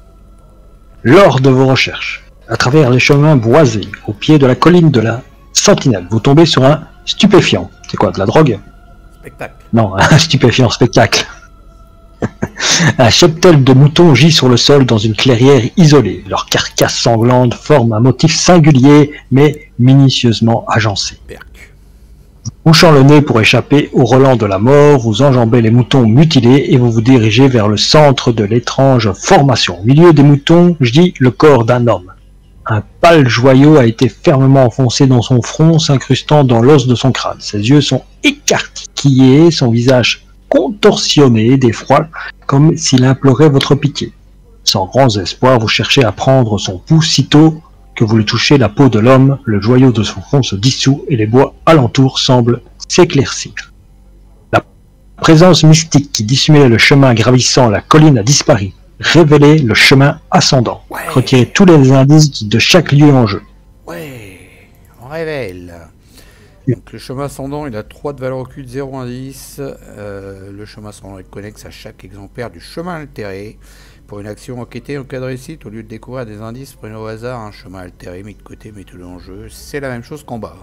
Lors de vos recherches, à travers les chemins boisés, au pied de la colline de la Sentinelle, vous tombez sur un stupéfiant. C'est quoi, de la drogue? Spectacle. Non, un stupéfiant spectacle. Un cheptel de moutons gît sur le sol dans une clairière isolée. Leurs carcasses sanglantes forment un motif singulier, mais minutieusement agencé. Bouchant le nez pour échapper au relent de la mort, vous enjambez les moutons mutilés et vous vous dirigez vers le centre de l'étrange formation. Au milieu des moutons gît le corps d'un homme. Un pâle joyau a été fermement enfoncé dans son front, s'incrustant dans l'os de son crâne. Ses yeux sont écarquillés, son visage contorsionné d'effroi, comme s'il implorait votre pitié. Sans grands espoirs, vous cherchez à prendre son pouls, sitôt que vous le touchez, la peau de l'homme, le joyau de son front se dissout et les bois alentours semblent s'éclaircir. La présence mystique qui dissimulait le chemin gravissant la colline a disparu. Révélez le chemin ascendant. Ouais. Retirez tous les indices de chaque lieu en jeu. Ouais, on révèle. Donc le chemin ascendant, il a 3 de valeur occulte, 0 indice. Le chemin ascendant est connexe à chaque exemplaire du chemin altéré. Pour une action enquêtée en cas de réussite, au lieu de découvrir des indices, prenez au hasard un chemin altéré, mis de côté, mettez-le en jeu. C'est la même chose qu'en bas.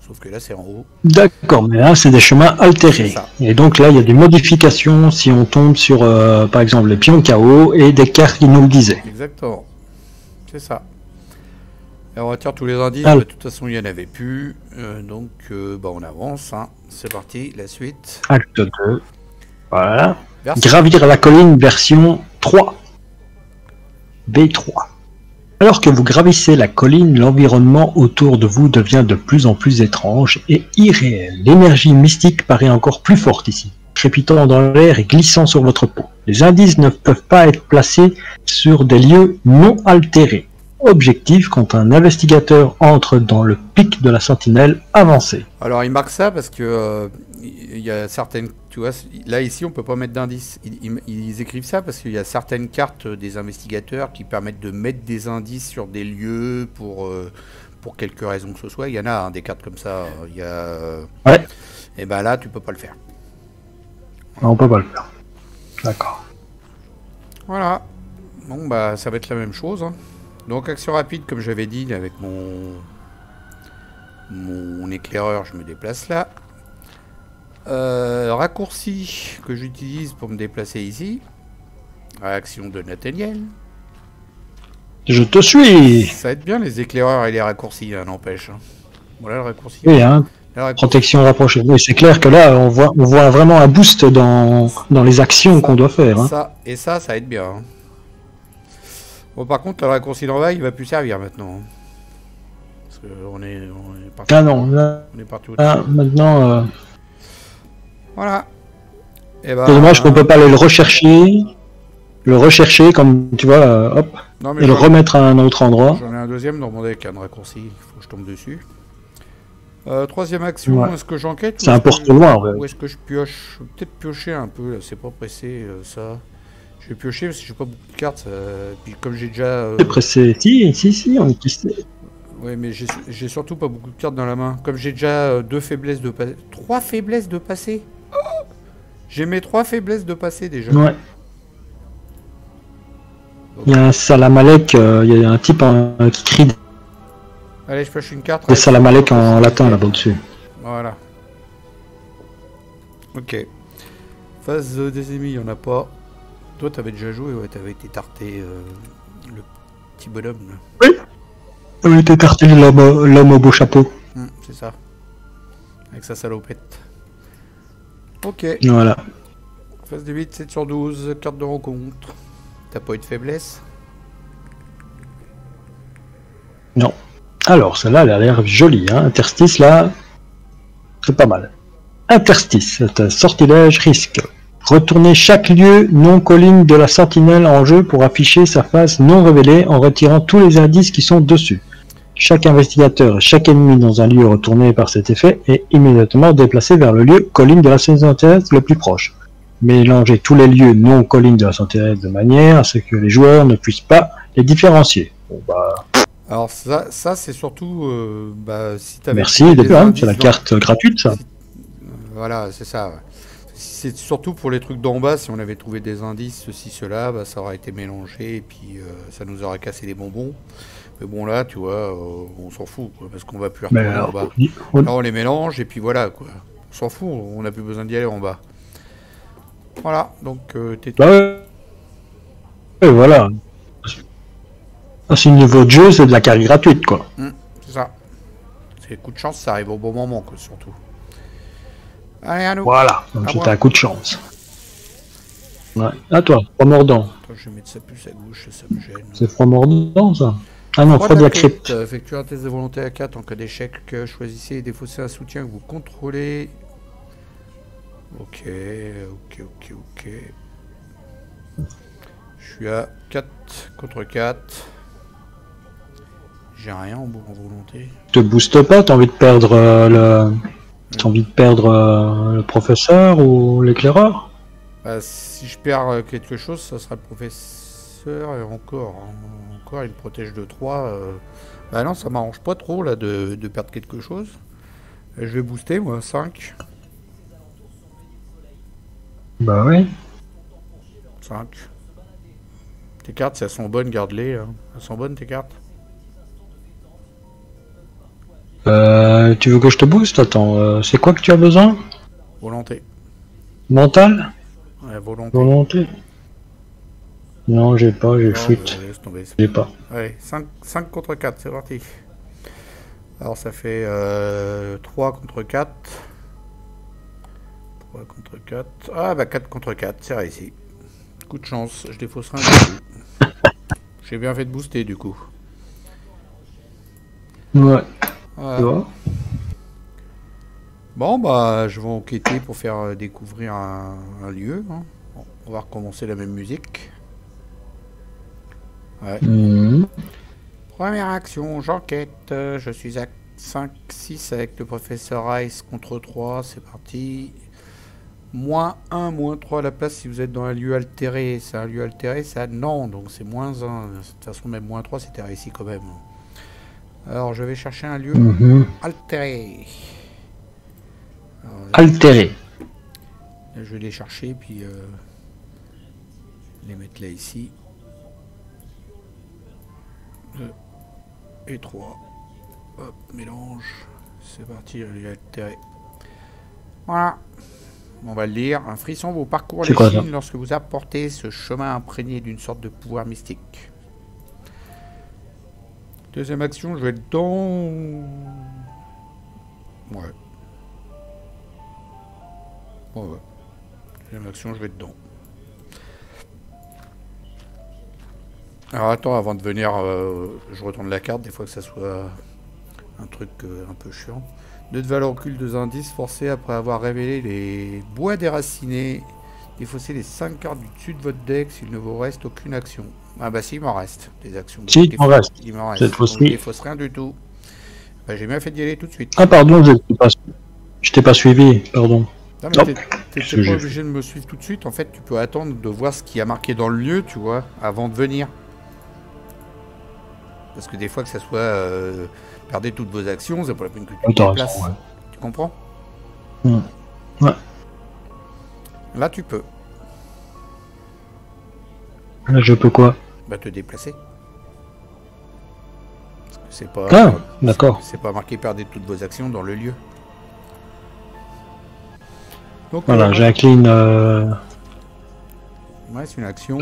Sauf que là, c'est en haut. D'accord, mais là, c'est des chemins altérés. Et donc là, il y a des modifications si on tombe sur, par exemple, les pions KO et des cartes qui nous le disaient. Exactement. C'est ça. Et on retire tous les indices. De toute façon, il n'y en avait plus. Donc, on avance. Hein. C'est parti, la suite. Acte 2. Voilà. Gravir la colline version 3. B3. Alors que vous gravissez la colline, l'environnement autour de vous devient de plus en plus étrange et irréel. L'énergie mystique paraît encore plus forte ici, crépitant dans l'air et glissant sur votre peau. Les indices ne peuvent pas être placés sur des lieux non altérés. Objectif quand un investigateur entre dans le pic de la sentinelle avancée. Alors il marque ça parce que il y a certaines, tu vois, là ici on peut pas mettre d'indices. Ils écrivent ça parce qu'il y a certaines cartes des investigateurs qui permettent de mettre des indices sur des lieux pour quelque raison que ce soit. Il y en a des cartes comme ça. Il y a. Ouais. Et ben là tu peux pas le faire. Non, on peut pas le faire. D'accord. Voilà. Bon bah ça va être la même chose. Hein. Donc action rapide comme j'avais dit avec mon éclaireur, je me déplace là. Raccourci que j'utilise pour me déplacer ici. Réaction de Nathaniel. Je te suis. Ça aide bien les éclaireurs et les raccourcis, hein, n'empêche. Hein. Voilà le raccourci. Oui, hein. Protection rapprochée. Oui, c'est clair que là, on voit vraiment un boost dans les actions qu'on doit faire. Hein. Ça aide bien. Hein. Bon, par contre, le raccourci d'en il va plus servir maintenant. Hein. Parce qu'on est parti. Ah non, là, on est parti là maintenant. Voilà. Et c'est dommage qu'on peut pas aller le rechercher comme tu vois, hop, non, et le remettre à un autre endroit. J'en ai un deuxième dans mon deck, un raccourci. Il faut que je tombe dessus. Troisième action, Ouais. est-ce que j'enquête c'est un peu loin, ou est-ce que je pioche? Je vais peut-être piocher un peu, là, c'est pas pressé ça. Je vais piocher parce que j'ai pas beaucoup de cartes. Puis comme j'ai déjà. C'est pressé. Si, on est testé. Ouais, mais j'ai surtout pas beaucoup de cartes dans la main. Comme j'ai déjà deux faiblesses de passé. 3 faiblesses de passé. Oh, j'ai mes 3 faiblesses de passé déjà. Ouais. Il y a un Salamalek, il y a un type qui crie. Allez, je pioche une carte. Des Salamalek en latin là-bas dessus. Voilà. Ok. Phase des ennemis, il n'y en a pas. Toi, t'avais déjà joué, ouais, t'avais été tarté le petit bonhomme. Là. Oui. T'avais été tarté l'homme au beau chapeau. C'est ça. Avec sa salopette. Ok. Voilà. Phase de 8, 7 sur 12, carte de rencontre. T'as pas eu de faiblesse? Non. Alors, celle-là, elle a l'air jolie. Hein. Interstice, là, c'est pas mal. Interstice, c'est un sortilège risque. Retournez chaque lieu non colline de la sentinelle en jeu pour afficher sa face non révélée en retirant tous les indices qui sont dessus. Chaque investigateur et chaque ennemi dans un lieu retourné par cet effet est immédiatement déplacé vers le lieu colline de la sentinelle le plus proche. Mélangez tous les lieux non collines de la sentinelle de manière à ce que les joueurs ne puissent pas les différencier. Bon, bah... Alors ça c'est surtout si t'avais merci, c'est la carte gratuite ça. Voilà, c'est ça. Ouais. C'est surtout pour les trucs d'en bas, si on avait trouvé des indices, ceci, cela, bah, ça aurait été mélangé et puis ça nous aurait cassé les bonbons. Mais bon là, tu vois, on s'en fout, quoi, parce qu'on va plus retourner en bas. Là on les mélange et puis voilà, quoi. On s'en fout, on n'a plus besoin d'y aller en bas. Voilà, donc t'es tout. Et voilà. C'est le niveau de jeu, c'est de la carte gratuite, quoi. C'est ça. C'est coup de chance, ça arrive au bon moment, quoi, surtout. Allez, à nous. Voilà, donc c'était un coup de chance. Ouais. À toi, froid mordant. Attends, je vais mettre ça plus à gauche, ça me gêne. C'est froid mordant, ça? Ah non, froid de la crypte. Effectuez un test de volonté à 4 en cas d'échec. Choisissez et défaussez un soutien que vous contrôlez. Ok. Je suis à 4 contre 4. J'ai rien en volonté. Te booste pas, t'as envie de perdre le professeur ou l'éclaireur? Si je perds quelque chose, ça sera le professeur et encore. Encore, il me protège de 3. Bah non, ça m'arrange pas trop là de perdre quelque chose. Je vais booster moi, 5. Bah oui. 5. Tes cartes, si elles sont bonnes, garde-les. Hein. Elles sont bonnes tes cartes? Tu veux que je te booste? Attends, c'est quoi que tu as besoin? Volonté. Mental? Ouais, volonté. Non, j'ai pas, j'ai flûte. J'ai pas. Allez, 5 contre 4, c'est parti. Alors ça fait 3 contre 4. 3 contre 4. Ah bah 4 contre 4, c'est réussi. Coup de chance, je défausserai un peu. J'ai bien fait de booster du coup. Ouais. Bon bah je vais enquêter pour faire découvrir un lieu. Hein. Bon, on va recommencer la même musique. Ouais. Première action, j'enquête. Je suis à 5-6 avec le professeur Ice contre 3. C'est parti. -1, -3 à la place si vous êtes dans un lieu altéré. C'est un lieu altéré, ça non, donc c'est -1. De toute façon, même -3, c'était réussi quand même. Alors, je vais chercher un lieu altéré. Alors, altéré. Là, je vais les chercher, puis les mettre là, ici. 2 et 3. Hop, mélange. C'est parti, lieu altéré. Voilà. On va le lire. Un frisson vous parcourt les chines lorsque vous apportez ce chemin imprégné d'une sorte de pouvoir mystique. Deuxième action, je vais dedans. Ouais. Ouais. Deuxième action, je vais dedans. Alors attends, avant de venir, je retourne la carte, des fois que ça soit un truc un peu chiant. 2 de valeur occulte, 2 indices, forcés après avoir révélé les bois déracinés. Défaussez les 5 cartes du dessus de votre deck s'il ne vous reste aucune action. Ah bah si, il m'en reste des actions. Si, il m'en reste. Il m'en reste. Cette Donc, fois-ci. je défausse rien du tout. Bah, j'ai bien fait d'y aller tout de suite. Ah pardon, je t'ai pas suivi, pardon. Non mais t'es pas obligé de me suivre tout de suite. En fait, tu peux attendre de voir ce qui a marqué dans le lieu, tu vois, avant de venir. Parce que des fois que ça soit perdez toutes vos actions, c'est pas la peine que tu te déplaces. Ouais. Tu comprends? Ouais. Là, tu peux. Là, je peux quoi? Bah, te déplacer. C'est pas. Ah, d'accord. C'est pas marqué perdez toutes vos actions dans le lieu. Donc, voilà, j'incline. Ouais, c'est une action.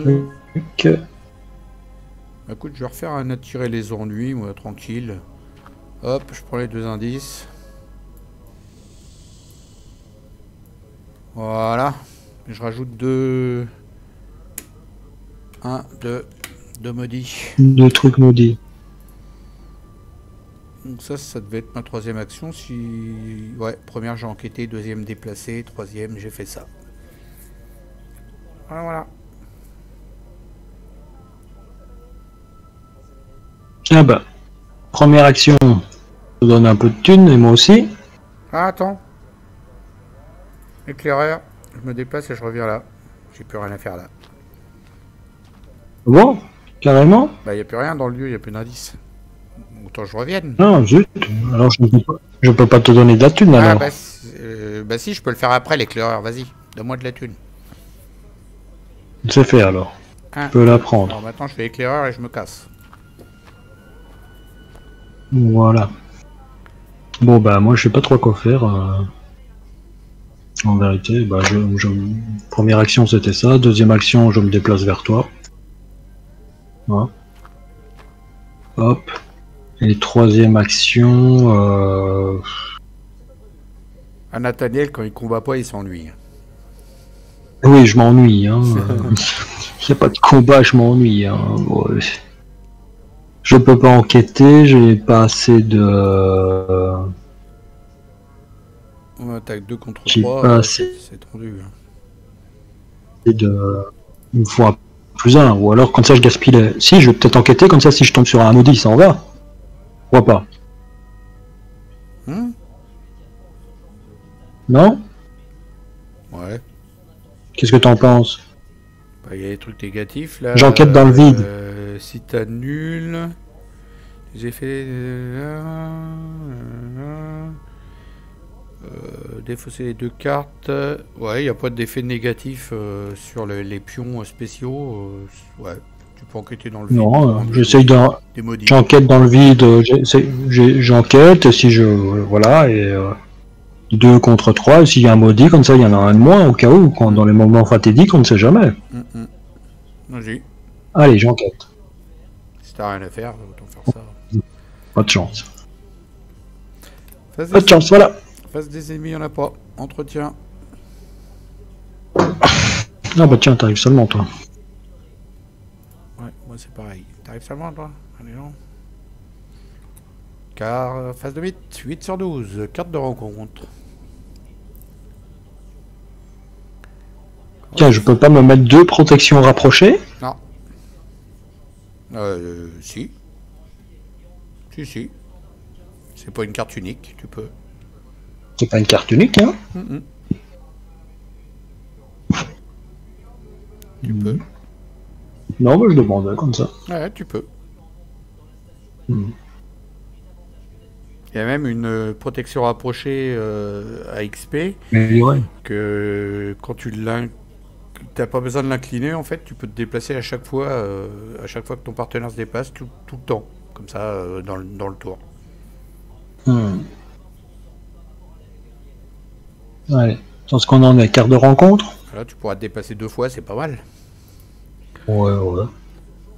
Écoute, je vais refaire un attirer les ennuis, moi, tranquille. Hop, je prends les 2 indices. Voilà. Je rajoute 2. 1, 2 maudits. 2 trucs maudits. Donc ça devait être ma 3e action. Si... Ouais, première j'ai enquêté, 2e déplacé, 3e j'ai fait ça. Voilà. Ah bah, première action, je donne un peu de thunes, et moi aussi. Ah, attends. Éclaireur, je me déplace et je reviens là. J'ai plus rien à faire là. Bon, carrément. Bah, y a plus rien dans le lieu, y a plus d'indice. Autant je revienne. Non, zut. Alors je peux pas te donner de la thune alors. Bah si, je peux le faire après l'éclaireur, vas-y. Donne-moi de la thune. C'est fait alors. Tu peux la prendre. Alors maintenant je fais éclaireur et je me casse. Voilà. Bon bah moi je sais pas trop quoi faire. En vérité, bah première action c'était ça, deuxième action je me déplace vers toi. Voilà. Hop. Et troisième action. À Nathaniel, quand il combat pas, il s'ennuie. Oui, je m'ennuie. Hein. S'il n'y a pas de combat, je m'ennuie. Hein. Ouais. Je peux pas enquêter, j'ai pas assez de. On attaque 2 contre 3, c'est tendu. Et de. Il me faut un +1, ou alors comme ça je gaspille les... Si, je vais peut-être enquêter, comme ça si je tombe sur un maudit, ça en va. Pourquoi pas? Non? Ouais. Qu'est-ce que t'en penses? Bah, y a des trucs négatifs là. J'enquête dans le vide. Si t'annules. J'ai fait. Défausser les 2 cartes. Ouais, y a pas d'effet négatif sur les pions spéciaux. Ouais, tu peux enquêter dans le vide. Non, j'essaye des maudits. J'enquête dans le vide, j'enquête, si je. Voilà, et. 2 contre 3, et s'il y a un maudit, comme ça il y en a un de moins, au cas où, quand, dans les moments fatidiques, on ne sait jamais. Vas-y. Allez, j'enquête. Si t'as rien à faire, autant faire ça. Pas de chance. Pas de chance, voilà. Face des ennemis, y'en a pas. Entretien. Ah bah tiens, t'arrives seulement, toi. Ouais, moi c'est pareil. T'arrives seulement, toi? Allez, non. Car, phase de 8 sur 12, carte de rencontre. Tiens, je peux pas me mettre 2 protections rapprochées? Non. Si. Si. C'est pas une carte unique, tu peux. C'est pas une carte unique, hein? Tu peux. Non, mais je demande comme ça. Ouais, tu peux. Il y a même une protection rapprochée à XP. Mais ouais. Que quand tu t'as pas besoin de l'incliner, en fait, tu peux te déplacer à chaque fois que ton partenaire se déplace, tout le temps. Comme ça, dans le tour. Allez, dans ce qu'on en est, carte de rencontre. Là, tu pourras te déplacer 2 fois, c'est pas mal. Ouais.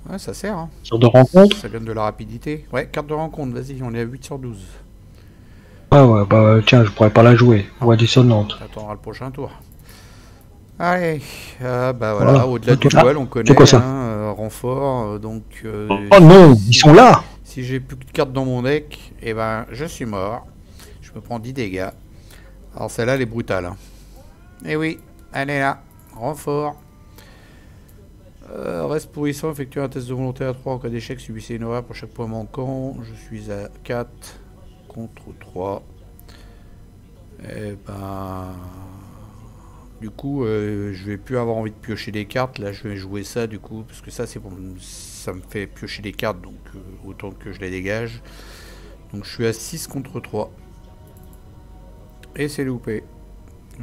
Ouais, ça sert. Hein. Sur de rencontre. Ça donne de la rapidité. Ouais, carte de rencontre, vas-y, on est à 8 sur 12. Ah ouais, bah tiens, je pourrais pas la jouer. Voix dissonante. T'attendras le prochain tour. Allez, bah voilà, Voilà. au-delà Ok. du voile, on connaît, quoi ça renfort, donc... Oh non, ils sont là. Si j'ai plus de cartes dans mon deck, eh ben, je suis mort. Je me prends 10 dégâts. Alors celle-là, elle est brutale. Hein. Eh oui, elle est là. Renfort. Reste pourrissant, effectue un test de volonté à 3. En cas d'échec, subissez une horreur pour chaque point manquant. Je suis à 4 contre 3. Eh ben... Du coup, je vais plus avoir envie de piocher des cartes. Là, je vais jouer ça, du coup, parce que ça, c'est bon, ça me fait piocher des cartes, donc autant que je les dégage. Donc, je suis à 6 contre 3. Et c'est loupé.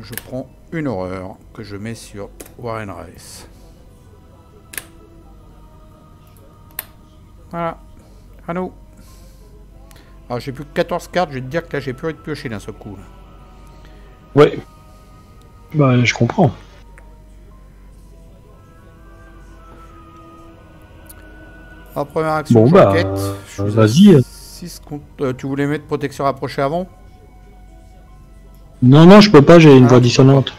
Je prends une horreur que je mets sur Warren Race. Voilà. À nous. Alors, j'ai plus que 14 cartes. Je vais te dire que là, j'ai plus envie de piocher d'un seul coup. Là. Ouais. Bah, je comprends. En première action, Bon, j'enquête. vas-y. 6 contre... tu voulais mettre protection rapprochée avant? Non, non, je peux pas, j'ai une voix tu peux dissonante.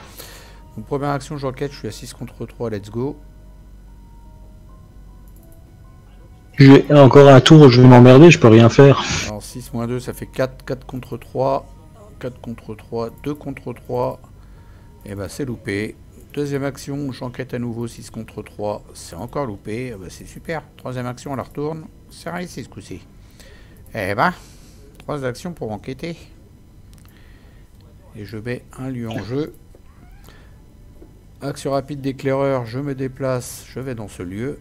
Donc, première action, j'enquête. Je suis à 6 contre 3. Let's go. J'ai encore un tour, je vais m'emmerder, je peux rien faire. Alors 6 moins 2, ça fait 4. 4 contre 3. 4 contre 3. 2 contre 3. Et bah c'est loupé. Deuxième action, j'enquête à nouveau 6 contre 3. C'est encore loupé. Bah, c'est super. Troisième action, on la retourne. C'est réussi ce coup-ci. Et bah, 3 actions pour enquêter. Et je mets un lieu en jeu. Action rapide d'éclaireur, je me déplace, je vais dans ce lieu.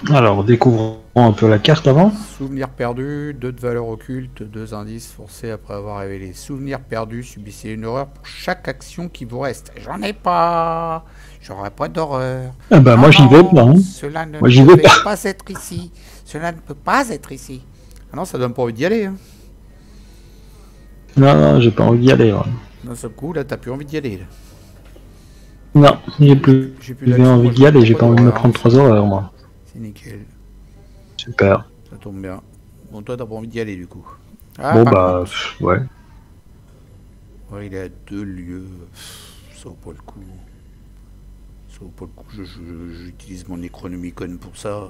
Alors, découvrons un peu la carte avant. Souvenir perdu, 2 de valeur occulte, 2 indices forcés après avoir révélé. Souvenir perdu, subissez une horreur pour chaque action qui vous reste. J'en ai pas. J'aurai pas d'horreur. Ah bah, moi j'y vais pas. Hein. Cela ne Moi, j'y vais peut pas. pas être ici. Cela ne peut pas être ici. Ah non, ça donne pas envie d'y aller. Hein. Non, non, j'ai pas envie d'y aller. Ouais. D'un seul coup, là, t'as plus envie d'y aller. Là. Non, j'ai plus d'action, envie moi, d'y aller, j'ai pas pas envie de me d'horreur, prendre 3 horreurs, moi. C'est nickel. Super. Ça tombe bien. Bon, toi, t'as pas envie d'y aller, du coup. Ah, Bon, par bah, contre, ouais. ouais, il est à 2 lieux. Ça vaut pas le coup. Ça vaut pas le coup. J'utilise mon Necronomicon pour ça.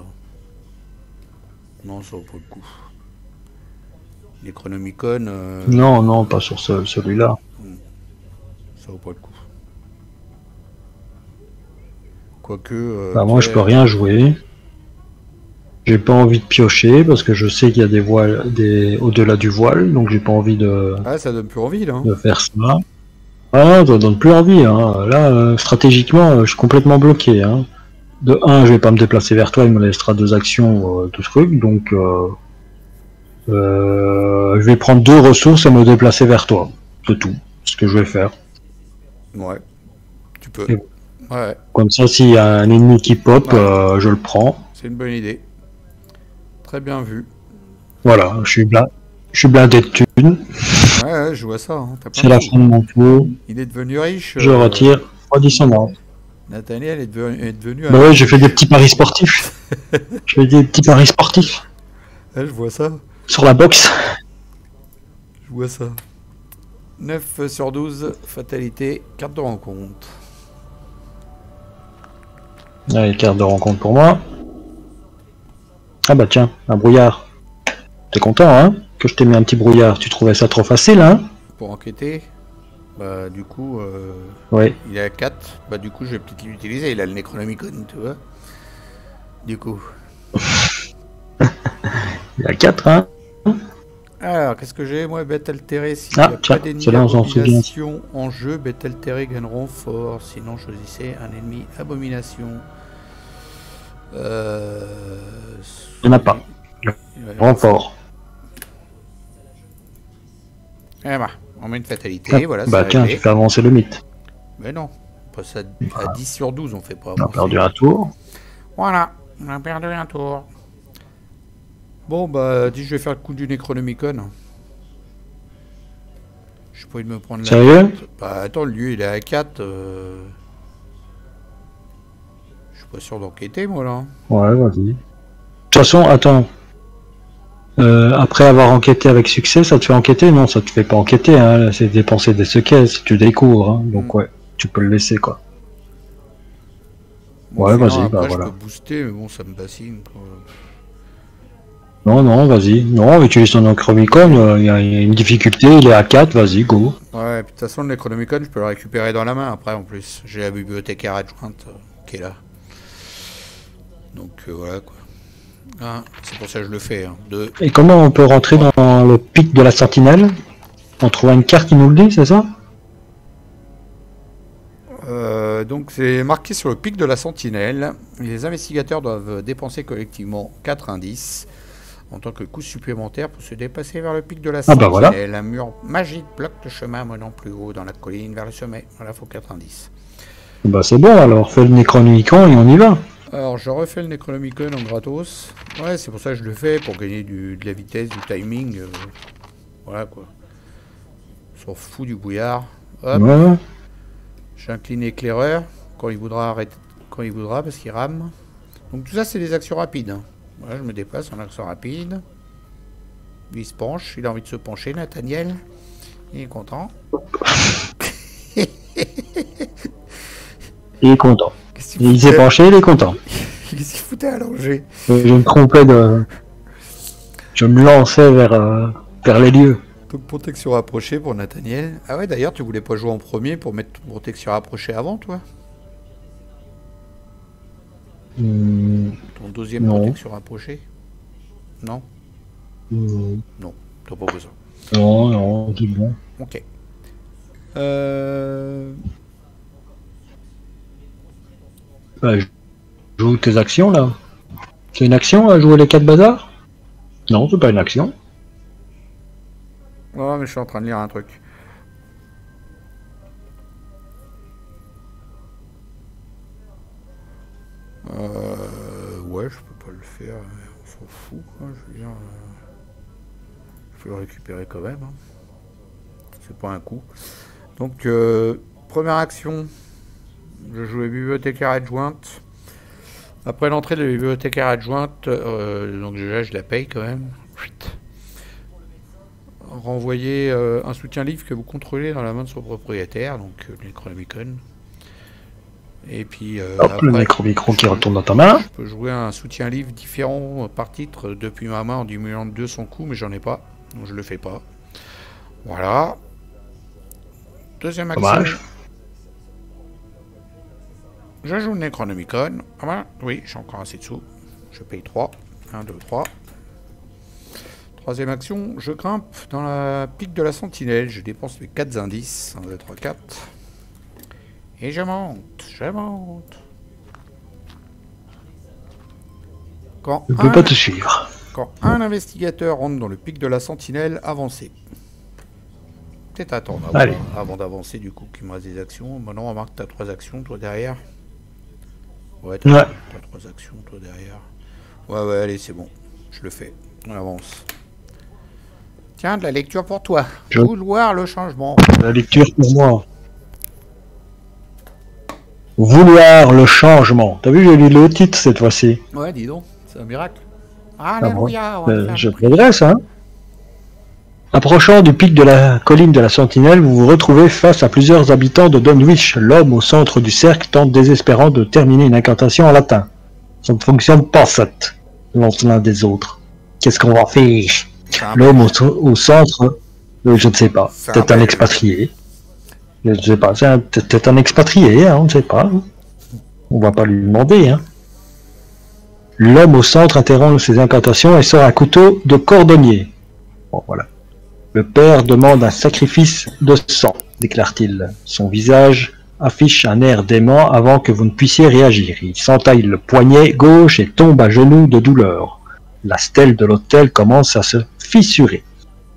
Non, ça vaut pas le coup. Necronomicon... Non, non, pas sur celui-là. Ça vaut pas le coup. Quoique... Bah, moi, je peux rien jouer. J'ai pas envie de piocher parce que je sais qu'il y a des voiles au-delà du voile, donc j'ai pas envie de Ah, ça donne plus envie, là. Hein. faire ça. Ah non, ça donne plus envie. Hein. Là, stratégiquement, je suis complètement bloqué. Hein. De 1, je vais pas me déplacer vers toi, il me laissera 2 actions, tout truc, donc je vais prendre 2 ressources et me déplacer vers toi. C'est tout ce que je vais faire. Ouais. Tu peux. Et Ouais. comme ça, s'il y a un ennemi qui pop, Ouais. je le prends. C'est une bonne idée. Très bien vu. Voilà, je suis blindé de thunes. Ouais, je vois ça. Hein. C'est la fin de mon tour. Il est devenu riche. Je retire 3 dissonantes. Nathaniel est devenu Bah ouais, j'ai fait des petits paris sportifs. Je fais des petits paris sportifs. Ouais, je vois ça. Sur la boxe. Je vois ça. 9 sur 12, fatalité, carte de rencontre. Allez, carte de rencontre pour moi. Ah bah tiens, un brouillard. T'es content, hein? Que je t'ai mis un petit brouillard. Tu trouvais ça trop facile, hein? Pour enquêter, bah du coup, Oui. il est à 4. Bah du coup, je vais peut-être l'utiliser. Il a le Necronomicon, tu vois. Du coup. Il y a 4, hein? Alors, qu'est-ce que j'ai? Moi, bête altérée. S'il Ah, n'y a tiens, pas d'ennemi celle-là, on s'en souvient. abomination en jeu, bête altérée gagneront fort. Sinon, choisissez un ennemi abomination. Il n'y en a pas. Renfort. Eh bah, on met une fatalité, voilà, Bah c'est tiens, réglé. tu fais avancer le mythe. Mais non, on passe à 10 sur 12, on fait pas On a avancer. perdu un tour. Voilà, on a perdu un tour. Bon, bah, dis, je vais faire le coup du Necronomicon. Je peux me prendre la... Sérieux? Bah, attends, le lieu, il est à 4. Je pas sûr d'enquêter, moi, là. Ouais, vas-y. De toute façon, attends. Après avoir enquêté avec succès, ça te fait enquêter? Non, ça te fait pas enquêter, hein. C'est dépenser des secrets si tu découvres, hein. Donc ouais, tu peux le laisser, quoi. Bon, ouais, sinon, vas-y, après, bah je voilà. peux booster, mais bon, ça me bassine, quoi. Non, non, vas-y. Non, utilise ton Necromicon, il y a une difficulté, il est à 4, vas-y, go. Ouais, et puis de toute façon, le Necronomicon, je peux le récupérer dans la main après, en plus. J'ai la bibliothécaire adjointe qui est là. Donc, voilà, quoi. Ah, c'est pour ça que je le fais. Hein. Et comment on peut rentrer dans le pic de la sentinelle? En trouvant une carte qui nous le dit, c'est ça? Donc c'est marqué sur le pic de la sentinelle. Les investigateurs doivent dépenser collectivement 4 indices en tant que coût supplémentaire pour se déplacer vers le pic de la sentinelle. Bah voilà. Un mur magique bloque le chemin menant plus haut dans la colline vers le sommet. Voilà, faut 4 indices. Bah c'est bon, alors fais le Necronomicon et on y va. Alors je refais le Necronomicon en gratos. Ouais, c'est pour ça que je le fais, pour gagner de la vitesse, du timing. Voilà quoi. On s'en fout du bouillard. Hop. Ouais. J'incline éclaireur quand il voudra arrêter, quand il voudra parce qu'il rame. Donc tout ça c'est des actions rapides. Hein. Voilà, je me déplace en action rapide. Lui il se penche, il a envie de se pencher, Nathaniel. Il est content. Il est content. Il s'est penché, il est content. Il s'y foutait à l'enjeu. Je me trompais de... Je me lançais vers les lieux. Donc protection rapprochée pour Nathaniel. Ah ouais, d'ailleurs, tu voulais pas jouer en premier pour mettre ton protection rapprochée avant, toi? Ton deuxième protection rapprochée? Non? Non, t'as pas besoin. Non, non, c'est bon. Ok. Bah, joue tes actions, là. C'est une action, à jouer les 4 bazars? Non, c'est pas une action. Oh, mais je suis en train de lire un truc. Ouais, je peux pas le faire, mais on s'en fout, quoi. Je veux dire, je peux le récupérer quand même. Hein. C'est pas un coup. Donc, première action, je joue les bibliothécaires adjointes. Après l'entrée de la bibliothécaire adjointe, donc déjà je la paye quand même. Renvoyer un soutien livre que vous contrôlez dans la main de son propriétaire, donc le Necronomicon. Et puis hop, le Necronomicon qui retourne dans ta main. Je peux jouer un soutien livre différent par titre depuis ma main en diminuant de 2 son coût, mais j'en ai pas, donc je le fais pas. Voilà. Deuxième action. Dommage. Je joue le Necronomicon. Ah ben, oui, j'ai encore assez de sous. Je paye 3. 1, 2, 3. Troisième action, je grimpe dans la pique de la sentinelle. Je dépense mes 4 indices. 1, 2, 3, 4. Et je monte. Je monte. Je ne peux pas te suivre. Quand un investigateur rentre dans le pic de la sentinelle, avancez. Peut-être attendre avant d'avancer, du coup, qu'il me reste des actions. Maintenant, remarque, tu as 3 actions, toi, derrière. Ouais, tu as 3 actions, toi, derrière. Ouais, allez, c'est bon. Je le fais. On avance. Tiens, de la lecture pour toi. Vouloir le changement. La lecture pour moi. Vouloir le changement. T'as vu, j'ai lu le titre cette fois-ci. Ouais, dis donc. C'est un miracle. Alléluia. Je progresse, hein. Approchant du pic de la colline de la Sentinelle, vous vous retrouvez face à plusieurs habitants de Dunwich. L'homme au centre du cercle tente désespérant de terminer une incantation en latin. Ça ne fonctionne pas, cette, lance l'un des autres. Qu'est-ce qu'on va faire? L'homme au centre, je ne sais pas. Peut-être un expatrié. Je ne sais pas. C'est peut-être un expatrié, hein, on ne sait pas. On va pas lui demander, hein. L'homme au centre interrompt ses incantations et sort un couteau de cordonnier. Bon, voilà. Le père demande un sacrifice de sang, déclare-t-il. Son visage affiche un air dément avant que vous ne puissiez réagir. Il s'entaille le poignet gauche et tombe à genoux de douleur. La stèle de l'autel commence à se fissurer.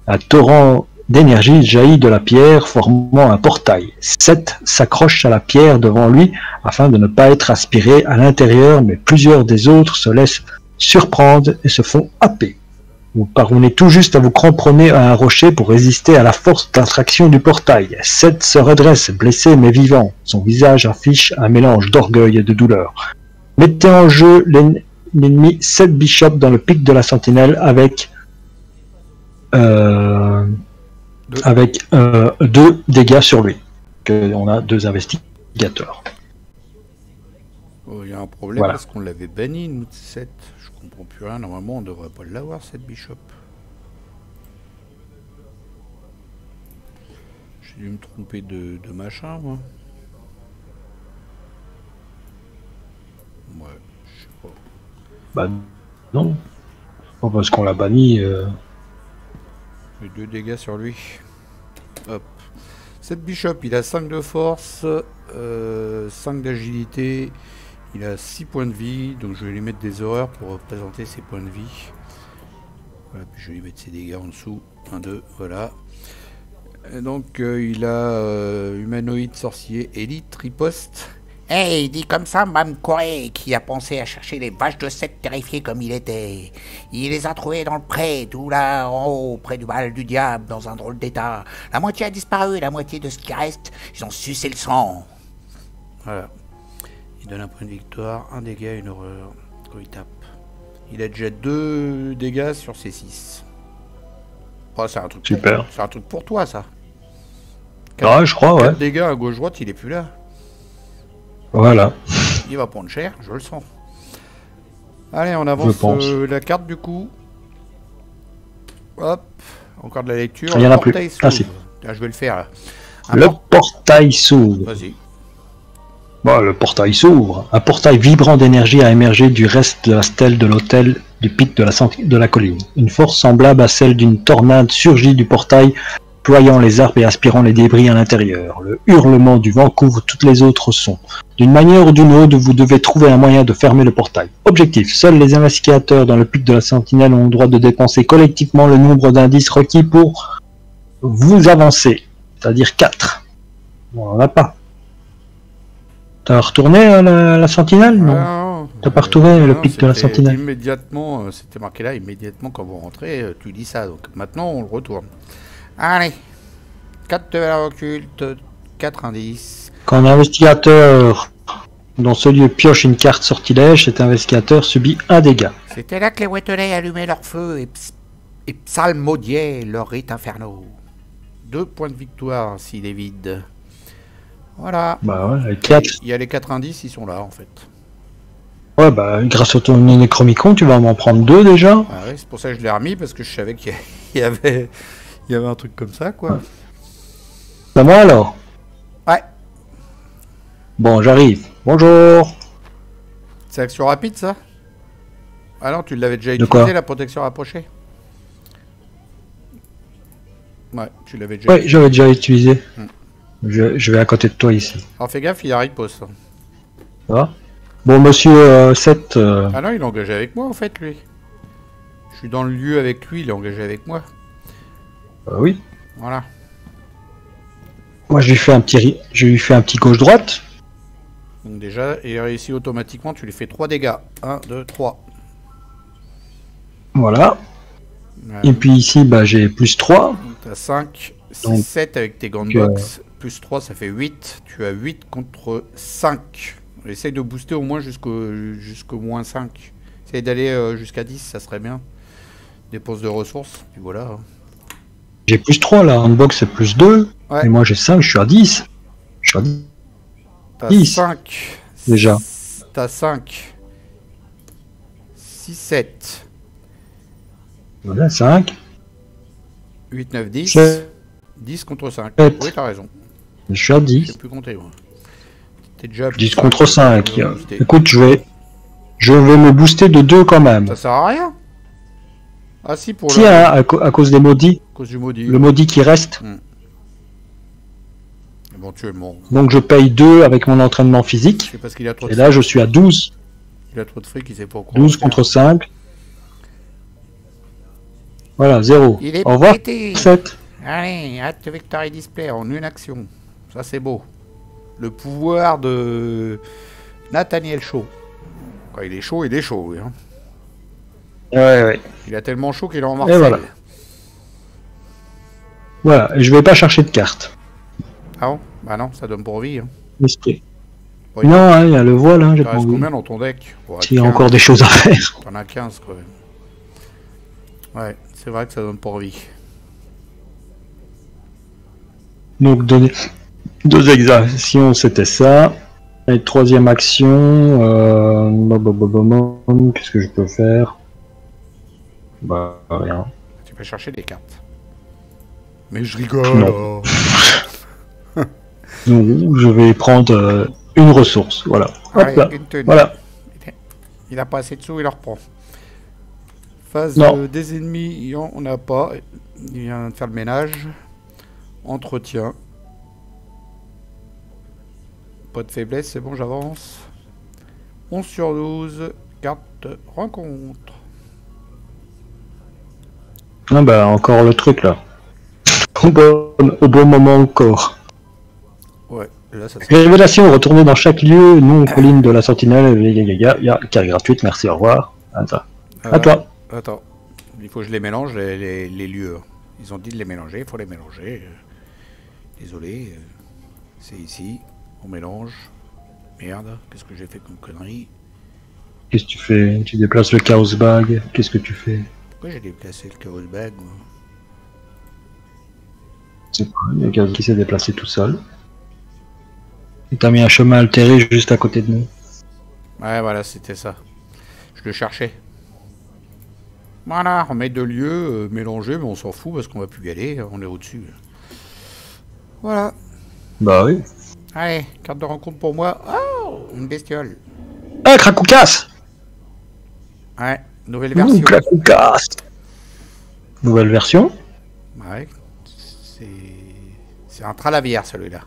Un torrent d'énergie jaillit de la pierre, formant un portail. Seth s'accroche à la pierre devant lui afin de ne pas être aspiré à l'intérieur, mais plusieurs des autres se laissent surprendre et se font happer. Vous parvenez tout juste à vous cramponner à un rocher pour résister à la force d'attraction du portail. Seth se redresse, blessé mais vivant. Son visage affiche un mélange d'orgueil et de douleur. Mettez en jeu l'ennemi 7 bishops dans le pic de la sentinelle avec 2 dégâts sur lui. On a 2 investigateurs. Oh, il y a un problème Voilà. parce qu'on l'avait banni, nous, 7. Je comprends plus rien. Normalement, on devrait pas l'avoir, cette bishop. J'ai dû me tromper de machin, moi. Ouais, je sais pas. Bah non. Pas parce qu'on l'a banni. J'ai 2 dégâts sur lui. Hop. Cette bishop, il a 5 de force, 5 d'agilité. Il a 6 points de vie, donc je vais lui mettre des horreurs pour représenter ses points de vie. Voilà, puis je vais lui mettre ses dégâts en dessous. 1, 2, voilà. Et donc il a humanoïde, sorcier, élite, riposte. Hey, dit comme ça, Mme Corée, qui a pensé à chercher les vaches de Seth terrifiées comme il était. Il les a trouvées dans le pré, tout là en haut, près du bal du diable, dans un drôle d'état. La moitié a disparu, la moitié de ce qui reste, ils ont sucé le sang. Voilà. Il donne un point de victoire, un dégât, une horreur. Quand il tape. Il a déjà 2 dégâts sur ses 6. Oh, c'est un truc. Super. C'est un truc pour toi, ça. Ah, je crois, ouais. 4 dégâts à gauche-droite, il est plus là. Voilà. Il va prendre cher, je le sens. Allez, on avance la carte du coup. Hop. Encore de la lecture. Il y en a plus. Ah, si. Je vais le faire là. Le portail s'ouvre. Vas-y. Bon, le portail s'ouvre. Un portail vibrant d'énergie a émergé du reste de la stèle de l'hôtel du pic de la colline. Une force semblable à celle d'une tornade surgit du portail, ployant les arbres et aspirant les débris à l'intérieur. Le hurlement du vent couvre toutes les autres sons. D'une manière ou d'une autre, vous devez trouver un moyen de fermer le portail. Objectif: seuls les investigateurs dans le pic de la sentinelle ont le droit de dépenser collectivement le nombre d'indices requis pour vous avancer, c'est-à-dire 4. Bon, on n'en a pas. T'as retourné à la sentinelle? Non. T'as pas retrouvé le pic de la sentinelle? Immédiatement, c'était marqué là, immédiatement quand vous rentrez, tu dis ça. Donc maintenant, on le retourne. Allez, 4 de valeur occulte, 4 indices. Quand un investigateur dans ce lieu pioche une carte sortilège, cet investigateur subit un dégât. c'était là que les Wettelets allumaient leur feu et psalmodiaient leurs rites infernaux. 2 points de victoire s'il est vide. Voilà. Bah ouais, avec 4. Il y a les 4 indices, ils sont là en fait. Ouais, bah grâce au ton Necromicon, tu vas m'en prendre 2 déjà. Ah ouais, c'est pour ça que je l'ai remis, parce que je savais qu'il y avait un truc comme ça, quoi. C'est à moi alors? Ouais. Bon, j'arrive. Bonjour. C'est action rapide, ça? Ah non, tu l'avais déjà De utilisé, quoi? la protection rapprochée? Ouais, tu l'avais déjà Ouais, j'avais déjà utilisé. Hmm. Je vais à côté de toi ici. Alors fais gaffe, il a riposte. Ça va? Bon, monsieur 7... Ah non, il est engagé avec moi, en fait, lui. Je suis dans le lieu avec lui, il est engagé avec moi. oui. Voilà. Moi, je lui fais un petit gauche-droite. Donc déjà, il réussit automatiquement, tu lui fais 3 dégâts. 1, 2, 3. Voilà. Voilà. Et puis ici, bah, j'ai plus 3. T'as 5, 6, Donc, 7 avec tes gants de boxe. Plus 3, ça fait 8. Tu as 8 contre 5. Essaye de booster au moins jusqu'au moins 5. Essaye d'aller jusqu'à 10, ça serait bien. Dépense de ressources, puis voilà. J'ai plus 3 là, en box c'est plus 2. Ouais. Et moi j'ai 5, je suis à 10. Je suis à 10. T'as 10. 5. Déjà. T'as 5. 6, 7. Voilà, 5. 8, 9, 10. 7. 10 contre 5. 7. Oui, t'as raison. Je suis à Je 10. sais plus compter, moi. T'es déjà... 10 contre 5. Booster. Écoute, je vais me booster de 2 quand même. Ça sert à rien. Ah si, pour Tiens, à cause des maudits. à cause du maudit. Le maudit qui reste. Éventuellement. Donc je paye 2 avec mon entraînement physique. C'est parce qu'il a trop de Et là je suis à 12. Il a trop de fric, il sait pas quoi. 12 contre 5. Voilà, 0. il est Au revoir, pété. 7. Allez, Hâte Victory Display en une action. Ça c'est beau. Le pouvoir de Nathaniel Shaw. Quand il est chaud, oui, hein. Ouais. Il a tellement chaud qu'il est en Marseille. Et voilà. Voilà, et je vais pas chercher de carte. Ah bon? Bah non, ça donne pour vie. Hein. Esprit. Bon, Non, hein, il y a le voile, hein, j'ai il pas reste envie. combien dans ton deck? Ouais, Il y a 15. encore des choses à faire. T'en as 15 quand même. Ouais, c'est vrai que ça donne pas envie. Donc, deux actions, c'était ça. Et troisième action, qu'est-ce que je peux faire? Bah, rien. Tu peux chercher des cartes. Mais je rigole. Non. Donc, je vais prendre une ressource, voilà. Hop Allez, là. une tenue. Voilà. Il a pas assez de sous, il le reprend. Phase Non. des ennemis, on n'a pas. Il vient de faire le ménage. Entretien. Pas de faiblesse, c'est bon, j'avance. 11 sur 12. Carte rencontre. Ah bah, encore le truc là. Au bon moment encore. Ouais, là ça se... Révélation, retourner dans chaque lieu, non colline de la sentinelle, carte gratuite, merci, au revoir. Attends. À toi. Attends, il faut que je les mélange, les lieux. Ils ont dit de les mélanger, il faut les mélanger. Désolé, c'est ici, on mélange. Merde, qu'est-ce que j'ai fait comme connerie? Qu'est-ce que tu fais? Tu déplaces le chaos bag, qu'est-ce que tu fais? Pourquoi j'ai déplacé le chaos bag, moi? C'est pas, il y a quelqu'un qui s'est déplacé tout seul. Et t'as mis un chemin altéré juste à côté de nous. Ouais, voilà, c'était ça. Je le cherchais. Voilà, on met deux lieux mélangés, mais on s'en fout parce qu'on va plus y aller, on est au-dessus. Voilà. Bah oui. Allez, carte de rencontre pour moi. Oh, une bestiole. Ah, Krakoukas! Ouais, nouvelle version. Krakoukas! Nouvelle version? Ouais, c'est un tralavière celui-là.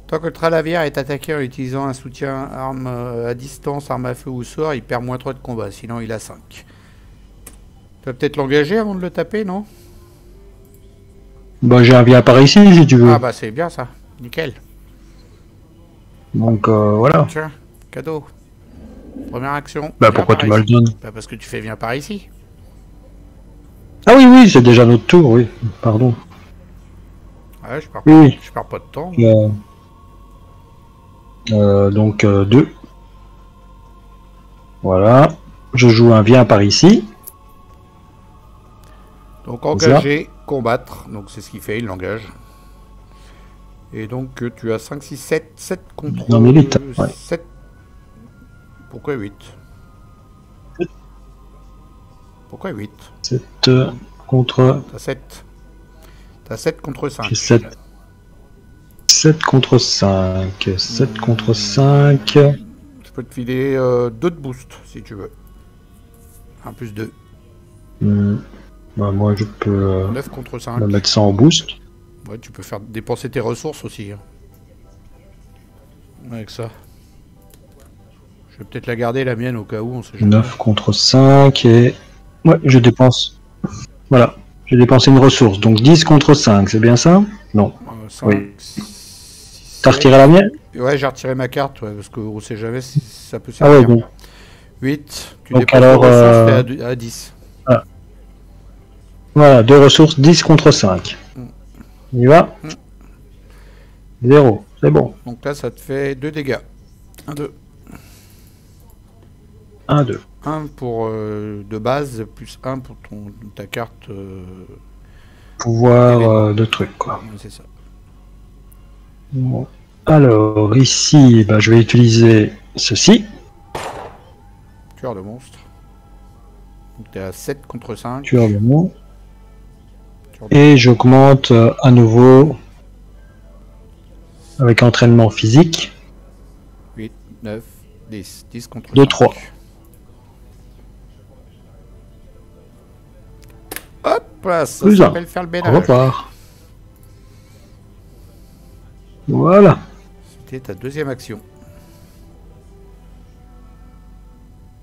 Tant que le tralavière est attaqué en utilisant un soutien arme à distance, arme à feu ou sort, il perd moins 3 de combat, sinon il a 5. Tu vas peut-être l'engager avant de le taper, non? Bah j'ai un vient par ici si tu veux. Ah bah c'est bien ça, nickel. Donc voilà. Tiens, cadeau. Première action. Bah Viens pourquoi par tu me le ici. donnes? Bah parce que tu fais viens par ici. Ah oui, oui, c'est déjà notre tour, oui. Pardon. Ouais, je perds Oui. pas de temps. Donc 2. Voilà. Je joue un vient par ici. Donc engager, combattre. Donc c'est ce qu'il fait, il l'engage. Et donc tu as 5, 6, 7. 7 contre Non, mais 8, ouais. 7. Pourquoi 8? Pourquoi 8? 7 contre... T'as 7. T'as 7 contre 5. J'ai 7. 7 contre 5. 7 contre 5. Je peux te filer 2 de boost si tu veux. 1 plus 2. Bah, moi je peux 9 contre 5. me mettre ça en boost. Ouais, tu peux faire dépenser tes ressources aussi. Hein. Avec ça. Je vais peut-être la garder la mienne au cas où, on sait jamais. 9 contre 5 et... Ouais, je dépense... Voilà. J'ai dépensé une ressource. Donc 10 contre 5, c'est bien ça? Non. 5, Oui. 6, T'as retiré la mienne? Ouais, j'ai retiré ma carte, ouais, parce qu'on sait jamais si ça peut Ah ouais, servir. donc... 8, tu Donc dépenses alors, tes ressources, t'es à 10. Ah. Voilà, 2 ressources, 10 contre 5. On y va? 0, c'est bon. Donc là, ça te fait 2 dégâts. 1, 2. 1, 2. 1 pour de base, plus 1 pour ta carte. Pouvoir de truc, quoi. Ouais, c'est ça. Bon. Alors, ici, bah, je vais utiliser ceci. Tueur de monstre. Donc t'es à 7 contre 5. Tueur de monstre. Tueur de... Et j'augmente à nouveau avec entraînement physique. 8, 9, 10. 10 contre 2, 5. 3. Hop là, ça Plus un. s'appelle faire le Au ménage. revoir. Voilà. C'était ta deuxième action.